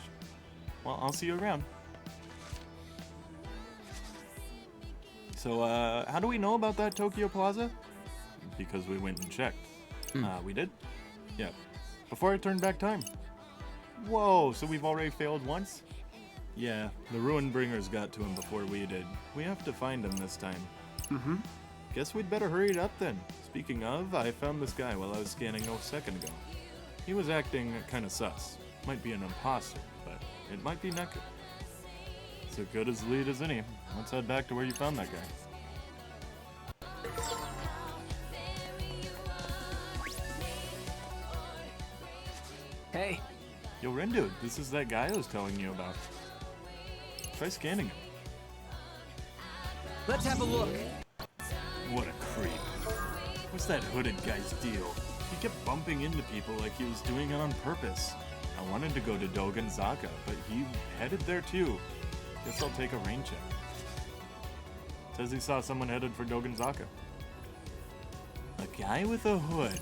Well, I'll see you around. So, how do we know about that Tokyo Plaza? Because we went and checked. We did? Yeah. Before I turned back time. Whoa, so we've already failed once? Yeah, the Ruin Bringers got to him before we did. We have to find him this time. Guess we'd better hurry it up then. Speaking of, I found this guy while I was scanning a second ago. He was acting kinda sus. Might be an imposter, but it might be Neku. It's as good as lead as any. Let's head back to where you found that guy. Hey, Yo, Rendu, this is that guy I was telling you about. Try scanning him. let's have a look. What a creep. What's that hooded guy's deal? He kept bumping into people like he was doing it on purpose. I wanted to go to Dogonzaka, but he headed there too. Guess I'll take a rain check. Says he saw someone headed for Dogonzaka. A guy with a hood.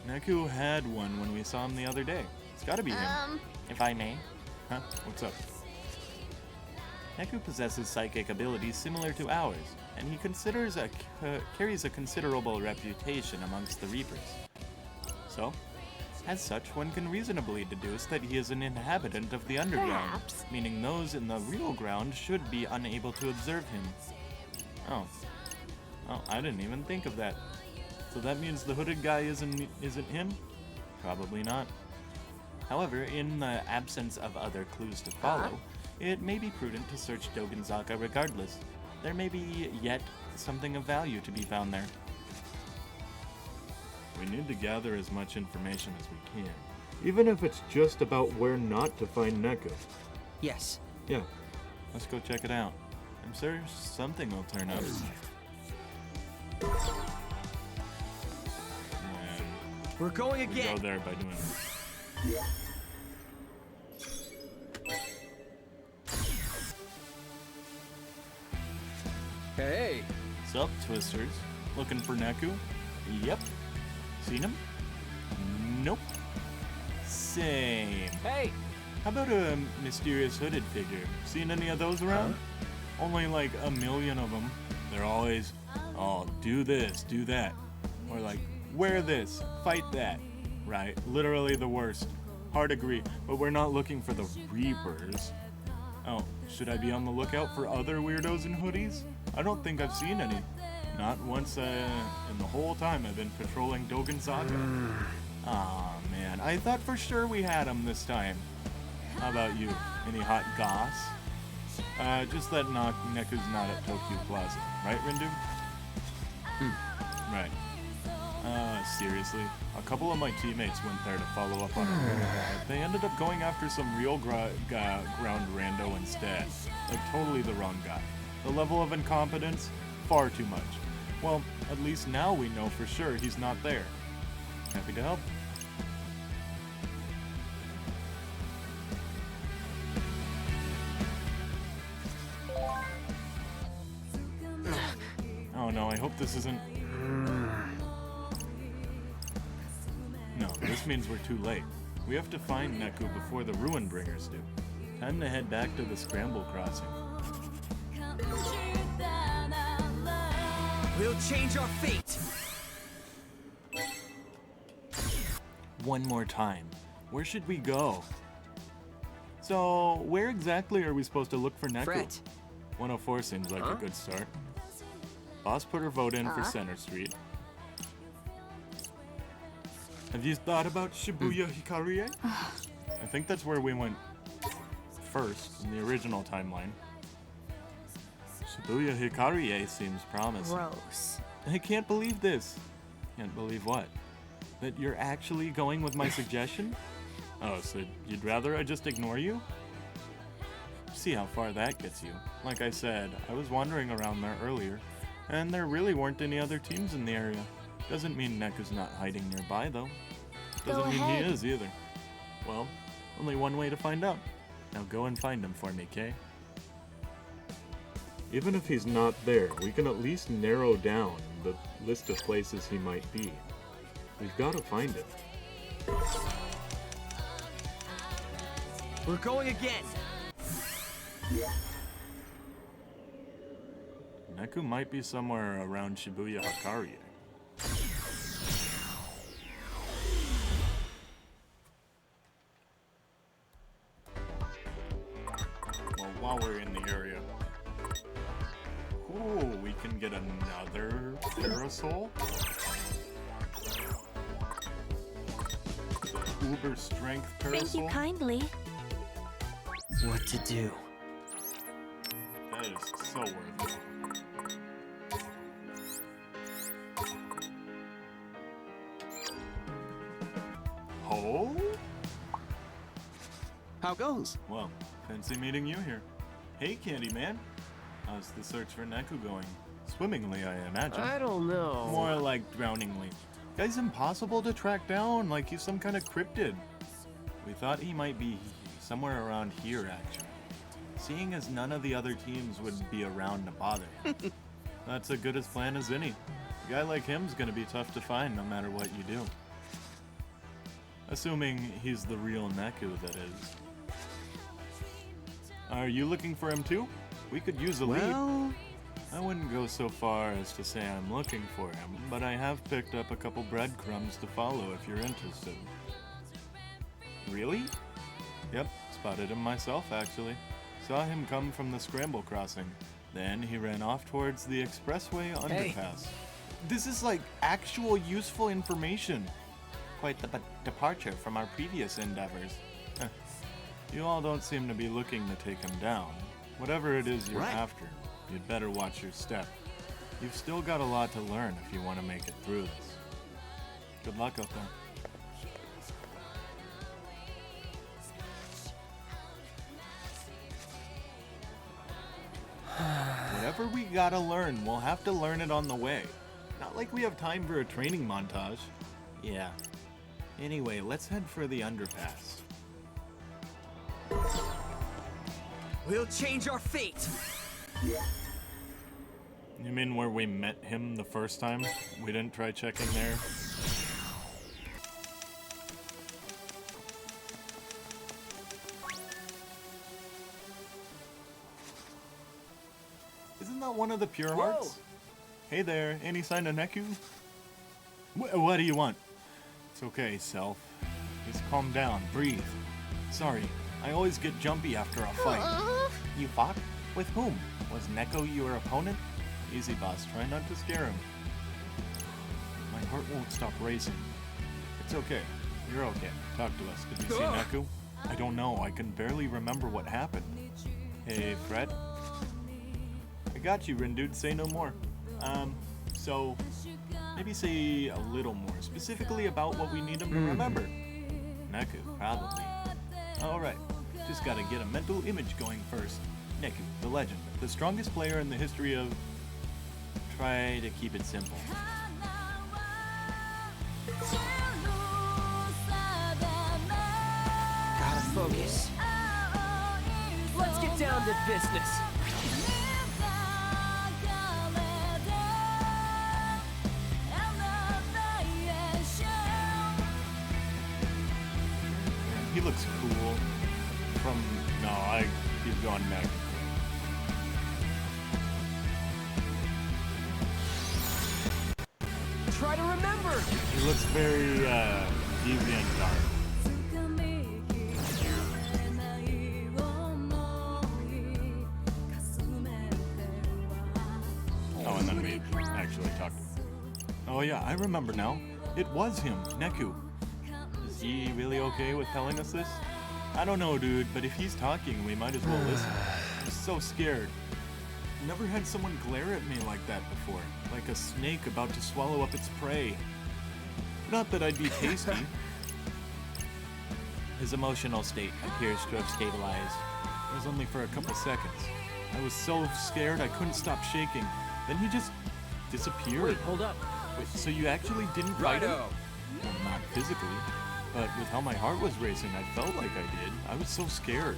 Neku had one when we saw him the other day. It's gotta be him. If I may. Huh? What's up? Neku possesses psychic abilities similar to ours, and he carries a considerable reputation amongst the Reapers. So, as such, one can reasonably deduce that he is an inhabitant of the underground, Perhaps. meaning those in the real ground should be unable to observe him. Oh, I didn't even think of that. So that means the hooded guy isn't him? Probably not. However, in the absence of other clues to follow, it may be prudent to search Dogonzaka regardless. There may be yet something of value to be found there. We need to gather as much information as we can. Even if it's just about where not to find Neku. Yes. Yeah, let's go check it out. I'm sure something will turn up. And We're going we go again. there by doing this. Hey, Sup, Twisters? Looking for Neku? Yep. Seen him? Nope. Same. hey, How about a mysterious hooded figure? Seen any of those around? Only like a million of them. They're always, oh, do this, do that. Or like, wear this, fight that. Right, literally the worst. Hard agree, but we're not looking for the Reapers. Oh, should I be on the lookout for other weirdos in hoodies? I don't think I've seen any. Not once in the whole time I've been patrolling Dogonzaka. Aw, man, I thought for sure we had them this time. How about you? Any hot goss? Just that Neku's not at Tokyo Plaza, right, Rindu? Right. Seriously? A couple of my teammates went there to follow up on a rumor, but they ended up going after some real ground rando instead. Like, totally the wrong guy. The level of incompetence? Far too much. Well, at least now we know for sure he's not there. Happy to help. Oh no, I hope this isn't... No, this means we're too late. We have to find Neku before the Ruin Bringers do. Time to head back to the Scramble Crossing. We'll change our fate. One more time. Where should we go? So, where exactly are we supposed to look for Neku? Fret. 104 seems like a good start. Boss put her vote in for Center Street. Have you thought about Shibuya Hikarie? I think that's where we went first in the original timeline. Shibuya Hikarie seems promising. Gross. I can't believe this. Can't believe what? That you're actually going with my suggestion? Oh, so you'd rather I just ignore you? See how far that gets you. Like I said, I was wandering around there earlier, and there really weren't any other teams in the area. Doesn't mean Neku's not hiding nearby, though. Doesn't mean ahead. he is either. Well, only one way to find out. Now go and find him for me, Kay. Even if he's not there, we can at least narrow down the list of places he might be. We've got to find him. We're going again. Neku might be somewhere around Shibuya Hikarie. Well, while we're in the area... Ooh, we can get another parasol? The Uber Strength Parasol? Thank you kindly. What to do? That is so worth it. Oh? How goes? Well, fancy meeting you here. Hey, Candyman. How's the search for Neku going? Swimmingly, I imagine. I don't know. More like drowningly. Guy's impossible to track down, like he's some kind of cryptid. We thought he might be somewhere around here, actually. Seeing as none of the other teams would be around to bother him. That's as good a plan as any. A guy like him's gonna be tough to find no matter what you do. Assuming he's the real Neku, that is. Are you looking for him too? We could use a lead. Well, I wouldn't go so far as to say I'm looking for him, but I have picked up a couple breadcrumbs to follow if you're interested. Really? Yep, spotted him myself actually. Saw him come from the Scramble Crossing. Then he ran off towards the expressway underpass. This is like actual useful information. Quite the departure from our previous endeavors. You all don't seem to be looking to take him down. Whatever it is you're Right. after, you'd better watch your step. You've still got a lot to learn if you want to make it through this. Good luck out there. Whatever we gotta learn, we'll have to learn it on the way. Not like we have time for a training montage. Yeah. Anyway, let's head for the underpass. We'll change our fate. You mean where we met him the first time? We didn't try checking there? Isn't that one of the Pure Hearts? Hey there, any sign of Neku? What do you want? It's okay, Self. Just calm down, breathe. Sorry, I always get jumpy after a fight. You fought? With whom? Was Neku your opponent? Easy, boss. Try not to scare him. My heart won't stop racing. It's okay. You're okay. Talk to us. Did you see Neku? I don't know. I can barely remember what happened. Hey, Fred. I got you, Rindude. Say no more. So, Maybe say a little more specifically about what we need him to remember. Neku, probably. Alright, just gotta get a mental image going first. Neku, the legend, the strongest player in the history of... Try to keep it simple. Gotta focus. Let's get down to business. He looks cool. From... No, I keep going back. Try to remember. He looks very, deviant dark. Oh, and then we actually talked. Oh yeah, I remember now. It was him, Neku. Is he really okay with telling us this? I don't know, dude, but if he's talking, we might as well listen. I'm so scared. Never had someone glare at me like that before. Like a snake about to swallow up its prey. Not that I'd be tasty. His emotional state appears to have stabilized. It was only for a couple seconds. I was so scared I couldn't stop shaking. Then he just disappeared. Wait, hold up. Wait, so you actually didn't fight him? Well, not physically, but with how my heart was racing, I felt like I did. I was so scared.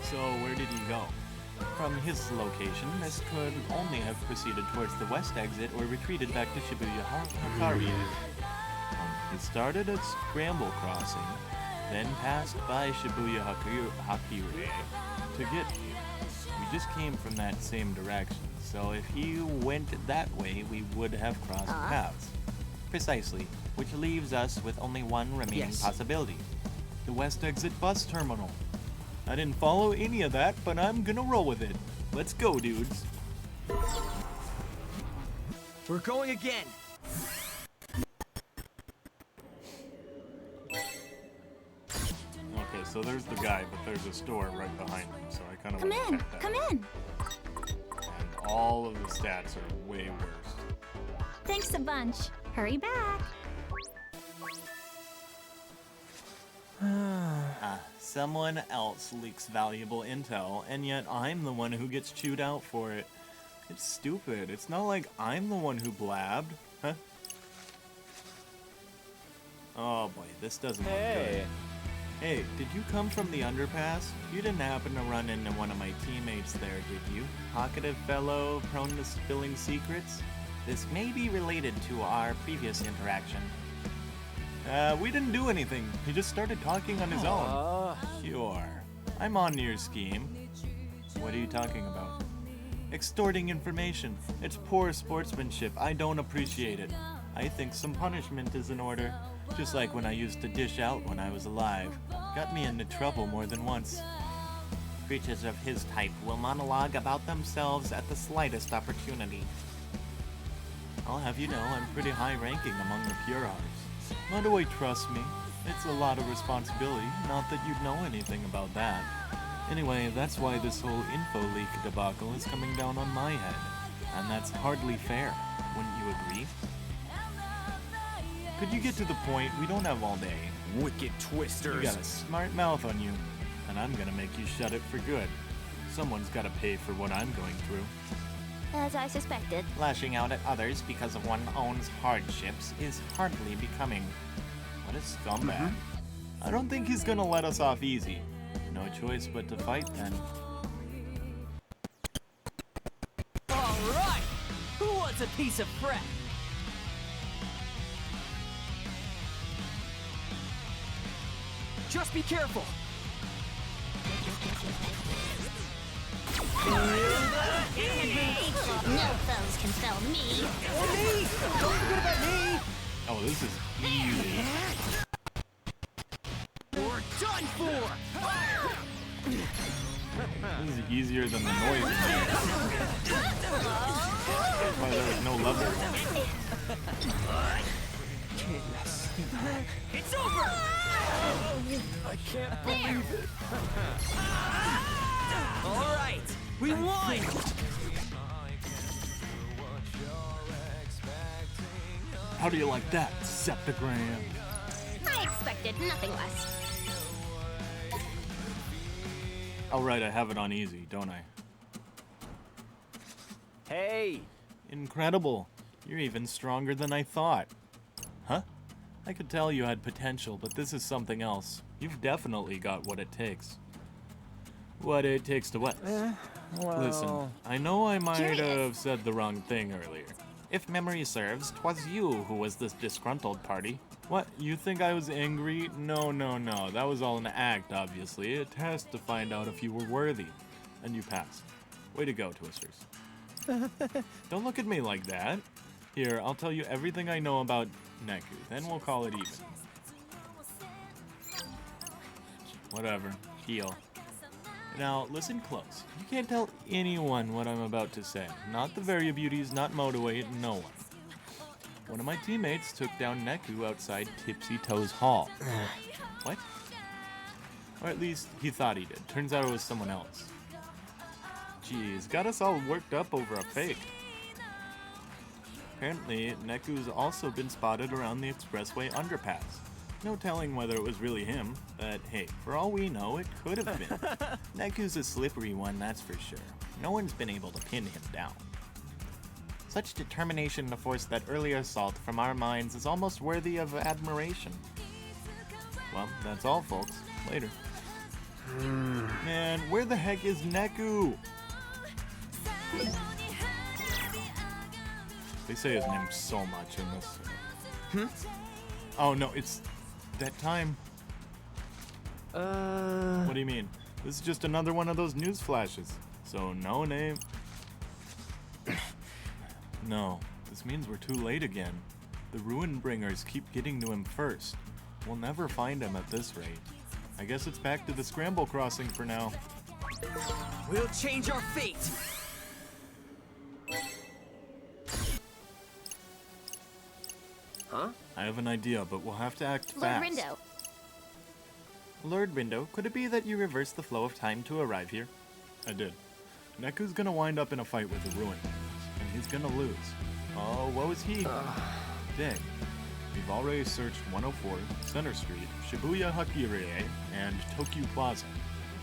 So where did he go? From his location, this could only have proceeded towards the west exit or retreated back to Shibuya Hikari. He started at Scramble Crossing, then passed by Shibuya Hakire to get here. We just came from that same direction, so if he went that way, we would have crossed paths. Precisely, which leaves us with only one remaining possibility. The west exit bus terminal. I didn't follow any of that, but I'm gonna roll with it. Let's go, dudes. We're going again. Okay, so there's the guy, but there's a store right behind him, so I kind of Come in, come in. And all of the stats are way worse. Thanks a bunch. Hurry back. Someone else leaks valuable intel, and yet I'm the one who gets chewed out for it. It's stupid. It's not like I'm the one who blabbed. Huh? Oh boy, this doesn't look good. Hey, did you come from the underpass? You didn't happen to run into one of my teammates there, did you? Talkative fellow, prone to spilling secrets? This may be related to our previous interaction. We didn't do anything. He just started talking on his own. Sure. I'm on to your scheme. What are you talking about? Extorting information. It's poor sportsmanship. I don't appreciate it. I think some punishment is in order. Just like when I used to dish out when I was alive. Got me into trouble more than once. Creatures of his type will monologue about themselves at the slightest opportunity. I'll have you know I'm pretty high ranking among the Pure Arts. Not do I trust me? It's a lot of responsibility, not that you'd know anything about that. Anyway, that's why this whole info leak debacle is coming down on my head. And that's hardly fair, wouldn't you agree? Could you get to the point? We don't have all day. Wicked twisters. You got a smart mouth on you, and I'm gonna make you shut it for good. Someone's gotta pay for what I'm going through. As I suspected. Lashing out at others because of one's own hardships is hardly becoming. What a scumbag. I don't think he's gonna let us off easy. No choice but to fight then. Alright! Who wants a piece of fret? Just be careful! No foes can fell me. Or me! Don't forget about me! Oh, this is easy. We're done for! This is easier than the noise made. That's why there was no level. It's over! I can't believe it. Alright, we won! How do you like that, Septagram? I expected nothing less. Alright, I have it on easy, don't I? Hey! Incredible. You're even stronger than I thought. Huh? I could tell you had potential, but this is something else. You've definitely got what it takes. What it takes to what? Listen, I know I might have said the wrong thing earlier. If memory serves, 'twas you who was this disgruntled party. What, you think I was angry? No, that was all an act, obviously. A test to find out if you were worthy. And you passed. Way to go, Twisters. Don't look at me like that. Here, I'll tell you everything I know about Neku, then we'll call it even. Whatever. Heal. Now, listen close. You can't tell anyone what I'm about to say. Not the Variabeauties, not Motoate, no one. One of my teammates took down Neku outside Tipsy Toes Hall. What? Or at least, he thought he did. Turns out it was someone else. Jeez, got us all worked up over a fake. Apparently, Neku's also been spotted around the expressway underpass. No telling whether it was really him, but hey, for all we know, it could have been. Neku's a slippery one, that's for sure. No one's been able to pin him down. Such determination to force that earlier assault from our minds is almost worthy of admiration. Well, that's all, folks. Later. Man, where the heck is Neku? They say his name so much in this. Oh no, it's that time. What do you mean? This is just another one of those news flashes. So no name. No, this means we're too late again. The Ruin Bringers keep getting to him first. We'll never find him at this rate. I guess it's back to the Scramble Crossing for now. We'll change our fate! Huh? I have an idea, but we'll have to act Lord fast. Rindo. Lord Rindo, could it be that you reversed the flow of time to arrive here? I did. Neku's gonna wind up in a fight with the Ruin Bringers, and he's gonna lose. Oh, woe is he? Dang. We've already searched 104, Center Street, Shibuya Hakirie, and Tokyo Plaza.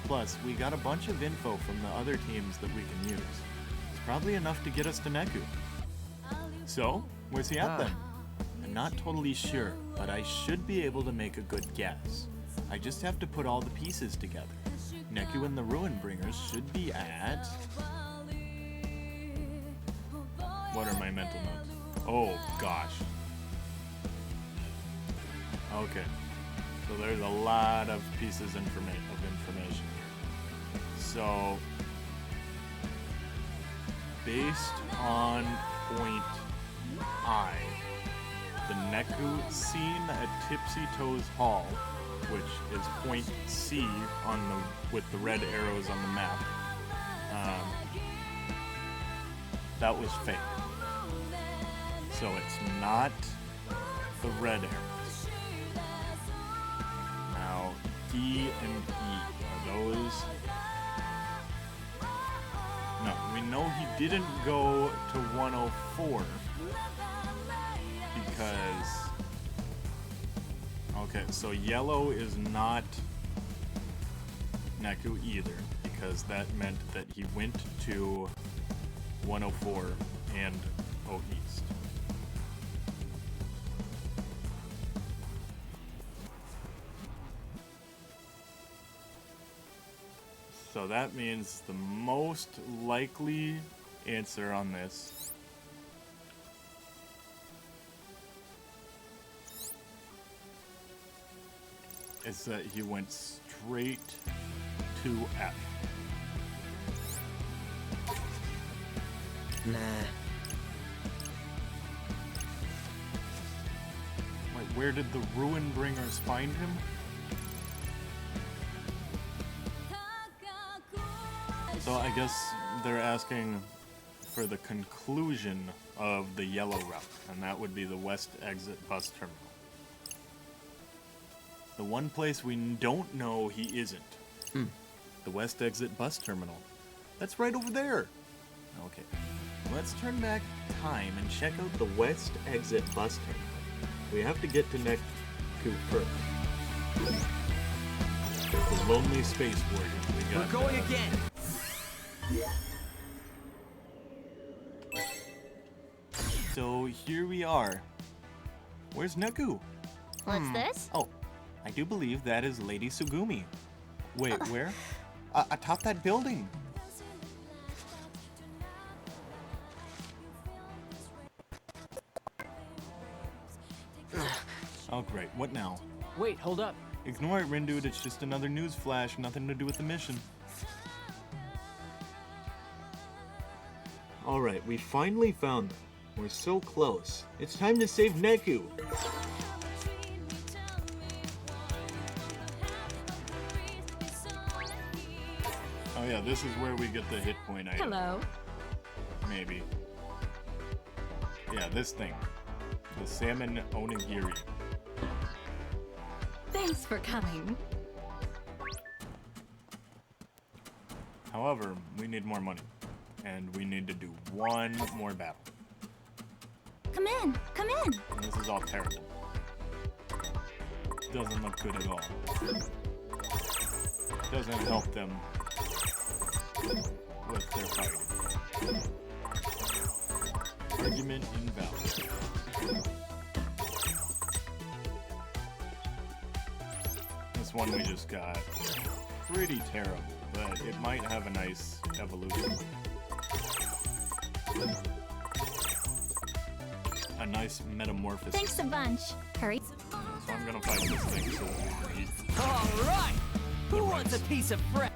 Plus, we got a bunch of info from the other teams that we can use. It's probably enough to get us to Neku. So, where's he at then? I'm not totally sure, but I should be able to make a good guess. I just have to put all the pieces together. Neku and the Ruin Bringers should be at... What are my mental notes? Oh, gosh. Okay. So there's a lot of pieces of information here. So, based on point I, the Neku scene at Tipsy Toes Hall, which is point C on with the red arrows on the map, that was fake. So it's not the red arrows. Now, D and E, are those... No, we know he didn't go to 104 because... Okay, so yellow is not Neku either, because that meant that he went to 104 and O East. So that means the most likely answer on this is that he went straight to F. Nah. Wait, where did the Ruin Bringers find him? So I guess they're asking for the conclusion of the yellow route, and that would be the west exit bus terminal. The one place we don't know he isn't. The west exit bus terminal. That's right over there. Okay, let's turn back time and check out the west exit bus terminal. We have to get to Neku first. The lonely space warrior. We're going again. So here we are. Where's Neku? What's this? Oh, I do believe that is Lady Sugumi. Wait, where? Atop that building. Oh great, what now? Wait, hold up. Ignore it, Rindude, it's just another news flash, nothing to do with the mission. Alright, we finally found them. We're so close. It's time to save Neku. Oh yeah, this is where we get the hit point item. Hello. Maybe. Yeah, this thing. The salmon onigiri. Thanks for coming. However, we need more money. And we need to do one more battle. Come in, come in. And this is all terrible. Doesn't look good at all. Doesn't help them with their fighting. Argument invalid. This one we just got pretty terrible, but it might have a nice evolution. A nice metamorphosis. Thanks a bunch. Hurry. So I'm gonna fight this thing so we can eat. All right. Who wants a piece of bread?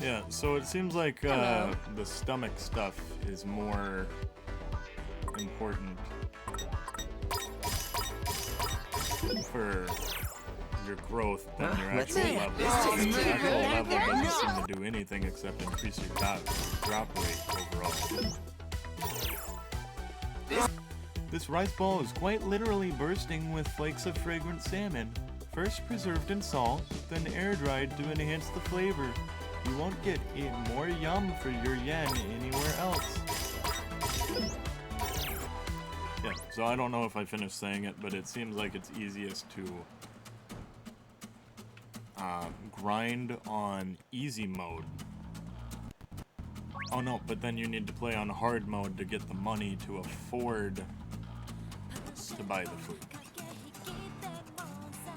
Yeah, so it seems like the stomach stuff is more important for your growth than your actual level. Your actual level doesn't seem to do anything except increase your drop rate overall. This rice ball is quite literally bursting with flakes of fragrant salmon. First preserved in salt, then air-dried to enhance the flavor. You won't get more yum for your yen anywhere else. Yeah, so I don't know if I finished saying it, but it seems like it's easiest to grind on easy mode. Oh no, but then you need to play on hard mode to get the money to afford to buy the food.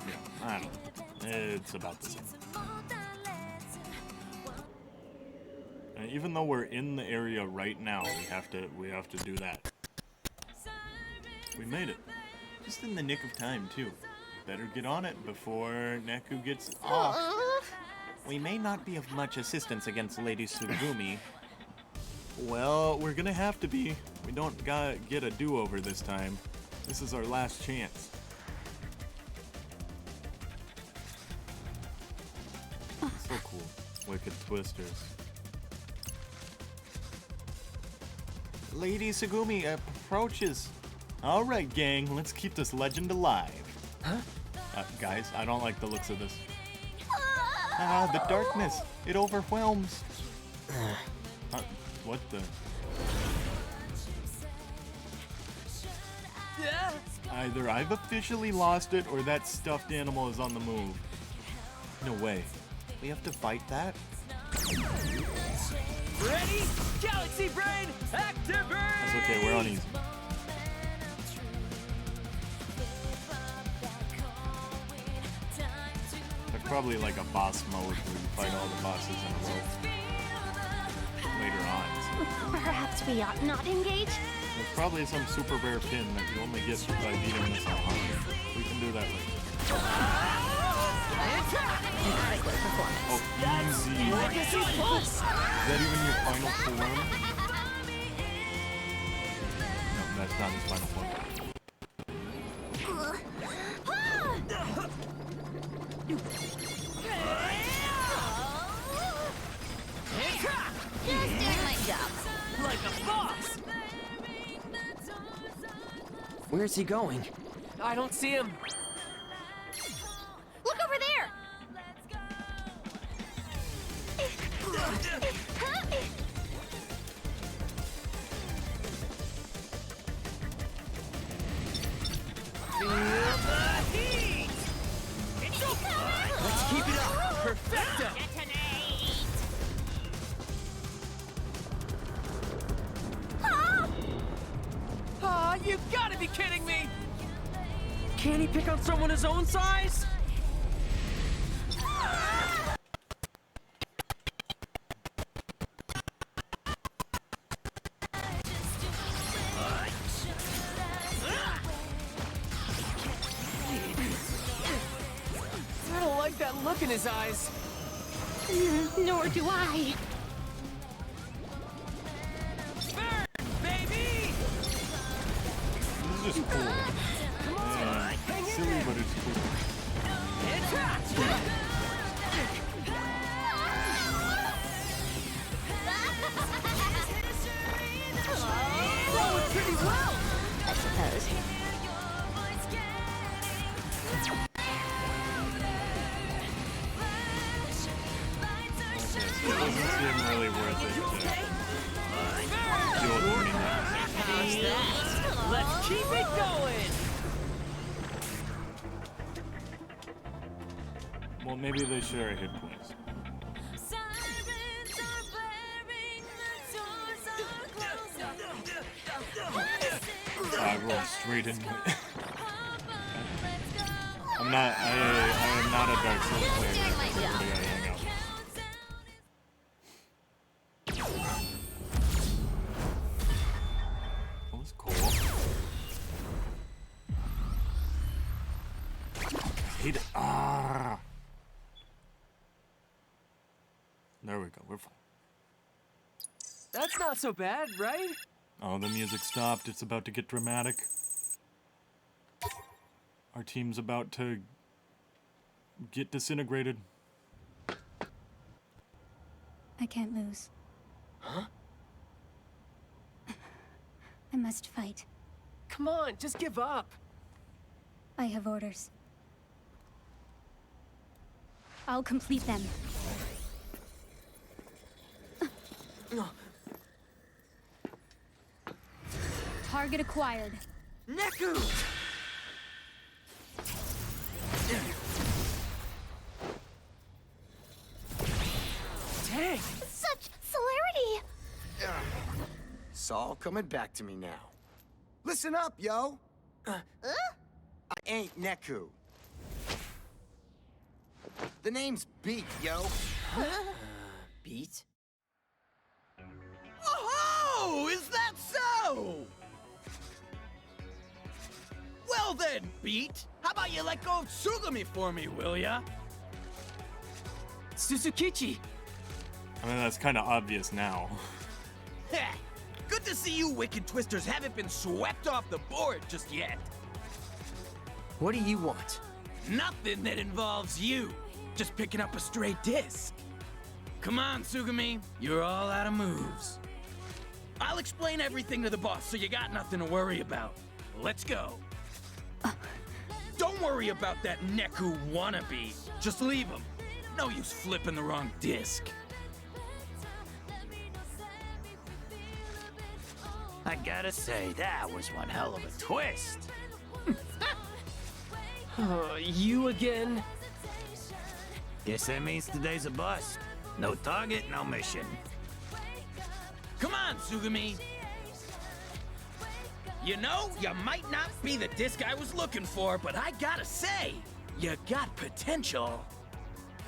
Yeah, I don't know. It's about the same. And even though we're in the area right now, we have to do that. We made it. Just in the nick of time, too. Better get on it before Neku gets off. We may not be of much assistance against Lady Sugumi. Well, we're gonna have to be. We don't get a do-over this time. This is our last chance. So cool. Wicked twisters. Lady Sugumi approaches. Alright, gang, let's keep this legend alive. Huh? Guys, I don't like the looks of this. Ah, the darkness. It overwhelms. What the? Either I've officially lost it or that stuffed animal is on the move. No way. We have to fight that? Ready? Galaxy Brain, activate! That's okay, we're on easy. There's probably like a boss mode where you fight all the bosses in a row. Later on. Perhaps we ought not engage? There's probably some super rare pin that you only get by beating this on hard. We can do that later. Regular performance. Oh, easy. Legacy Pulse! Is that even your final form? No, that's not his final form. Just doing my job. Like a boss! Where's he going? I don't see him. Look over there! You gotta be kidding me! Can't he pick on someone his own size? I don't like that look in his eyes. Nor do I. Burn, baby! This is just cool. Yeah, silly, but it's cool. It's hot! Flowing pretty well, I suppose. It doesn't seem really worth it to deal with anything. Let's keep it going! Well, maybe they share hit points. I rolled straight into it. I am not a Dark Souls player. That's everybody I hang out with. That was cool. I hate it. Ah. There we go. We're fine. That's not so bad, right? Oh, the music stopped. It's about to get dramatic. Our team's about to get disintegrated. I can't lose. Huh? I must fight. Come on, just give up. I have orders. I'll complete them. Target acquired. Neku! Dang! Such celerity! It's all coming back to me now. Listen up, yo! I ain't Neku. The name's Beat, yo. Beat? Oh, is that so? Well then, Beat, how about you let go of Tsugumi for me, will ya? Suzukichi! I mean, that's kind of obvious now. Heh, good to see you wicked twisters haven't been swept off the board just yet. What do you want? Nothing that involves you. Just picking up a stray disc. Come on, Tsugumi, you're all out of moves. I'll explain everything to the boss so you got nothing to worry about. Let's go. Don't worry about that Neku wannabe. Just leave him. No use flipping the wrong disc. I gotta say, that was one hell of a twist. You again? Guess that means today's a bust. No target, no mission. Come on, Tsugumi. You know, you might not be the disc I was looking for, but I gotta say, you got potential.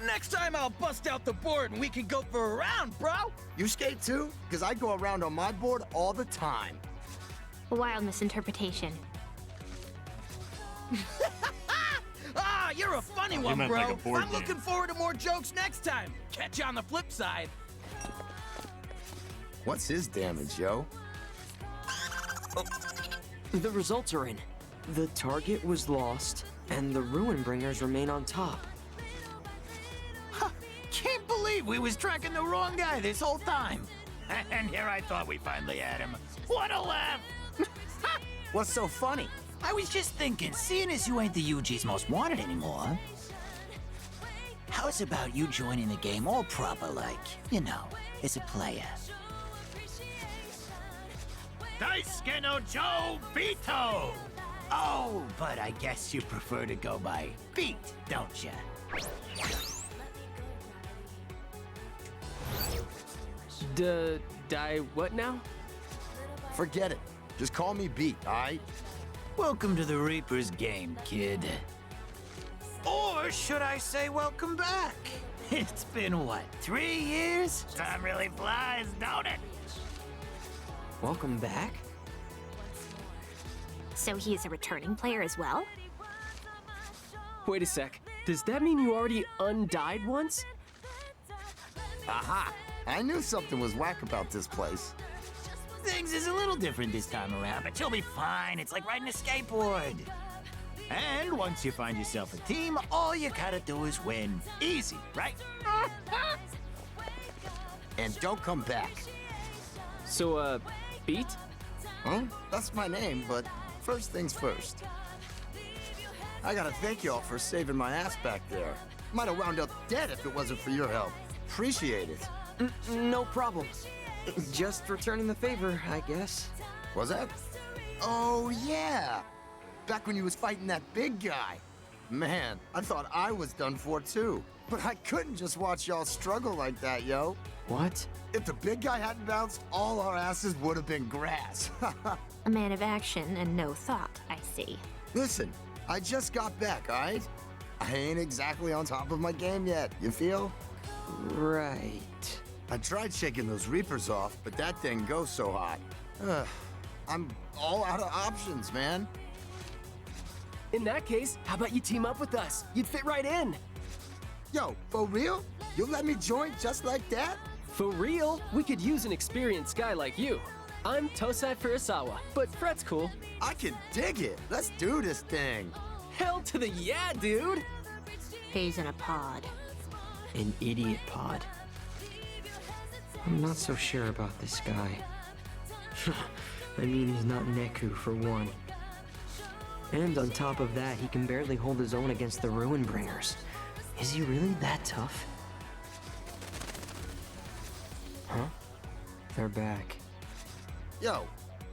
Next time I'll bust out the board and we can go for a round, bro. You skate too? Because I go around on my board all the time. A wild misinterpretation. Ah, you're a funny You one, meant bro. like a board I'm game. looking forward to more jokes next time. Catch you on the flip side. What's his damage, yo? The results are in. The target was lost, and the Ruin Bringers remain on top. Can't believe we was tracking the wrong guy this whole time. And here I thought we finally had him. What a laugh! What's so funny? I was just thinking, seeing as you ain't the UG's most wanted anymore, how's about you joining the game all proper like, you know, as a player? Daisuke no Joe Beato! Oh, but I guess you prefer to go by Beat, don't ya? Die what now? Forget it. Just call me Beat, all right? Welcome to the Reaper's game, kid. Or should I say welcome back? It's been, what, 3 years? Time really flies, don't it? Welcome back? So he is a returning player as well? Wait a sec. Does that mean you already undied once? Aha! I knew something was whack about this place. Things is a little different this time around, but you'll be fine. It's like riding a skateboard. And once you find yourself a team, all you gotta do is win. Easy, right? And don't come back. So, Beat? Huh? That's my name, but first things first. I gotta thank y'all for saving my ass back there. Might have wound up dead if it wasn't for your help. Appreciate it. No problem. Just returning the favor, I guess. Was that? Oh, yeah. Back when you was fighting that big guy. Man, I thought I was done for too. But I couldn't just watch y'all struggle like that, yo. What? If the big guy hadn't bounced, all our asses would have been grass. A man of action and no thought, I see. Listen, I just got back, all right? I ain't exactly on top of my game yet, you feel? Right. I tried shaking those Reapers off, but that didn't go so hot. I'm all out of options, man. In that case, how about you team up with us? You'd fit right in. Yo, for real? You'll let me join just like that? For real? We could use an experienced guy like you. I'm Tosai Furusawa, but Fred's cool. I can dig it. Let's do this thing. Hell to the yeah, dude! He's in a pod. An idiot pod. I'm not so sure about this guy. I mean, he's not Neku, for one. And on top of that, he can barely hold his own against the Ruin Bringers. Is he really that tough? Huh? They're back. Yo,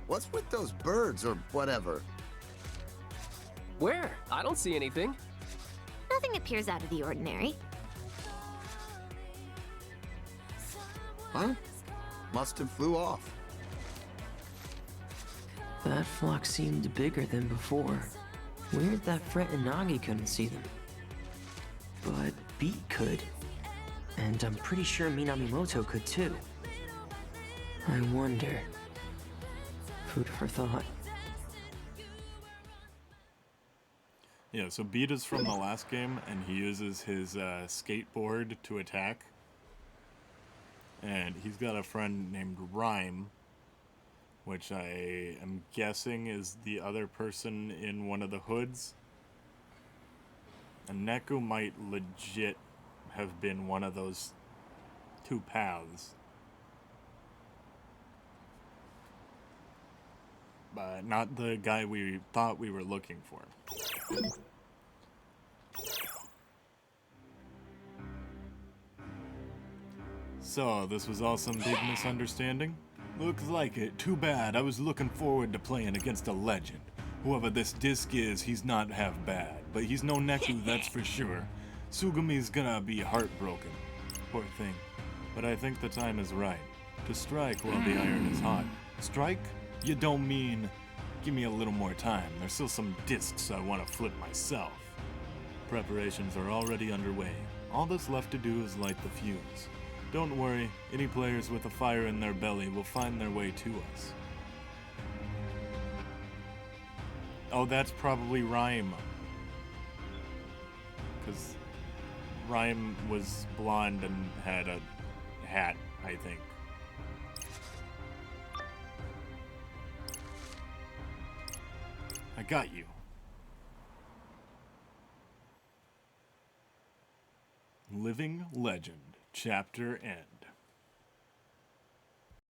what's with those birds or whatever? Where? I don't see anything. Nothing appears out of the ordinary. Huh? Must have flew off. That flock seemed bigger than before. Weird that Fret and Nagi couldn't see them. But Beat could. And I'm pretty sure Minamimoto could too. I wonder. Food for thought. Yeah, so Beat is from the last game, and he uses his skateboard to attack. And he's got a friend named Rhyme, which I am guessing is the other person in one of the hoods. And Neku might legit have been one of those two paths. But not the guy we thought we were looking for. So, this was all some big misunderstanding? Looks like it. Too bad. I was looking forward to playing against a legend. Whoever this disc is, he's not half bad. But he's no Neku, that's for sure. Sugumi's gonna be heartbroken. Poor thing. But I think the time is right. To strike while the iron is hot. Strike? You don't mean... Give me a little more time. There's still some discs I want to flip myself. Preparations are already underway. All that's left to do is light the fuse. Don't worry, any players with a fire in their belly will find their way to us. Oh, that's probably Rhyme. Because Rhyme was blonde and had a hat, I think. I got you. Living Legend, Chapter End.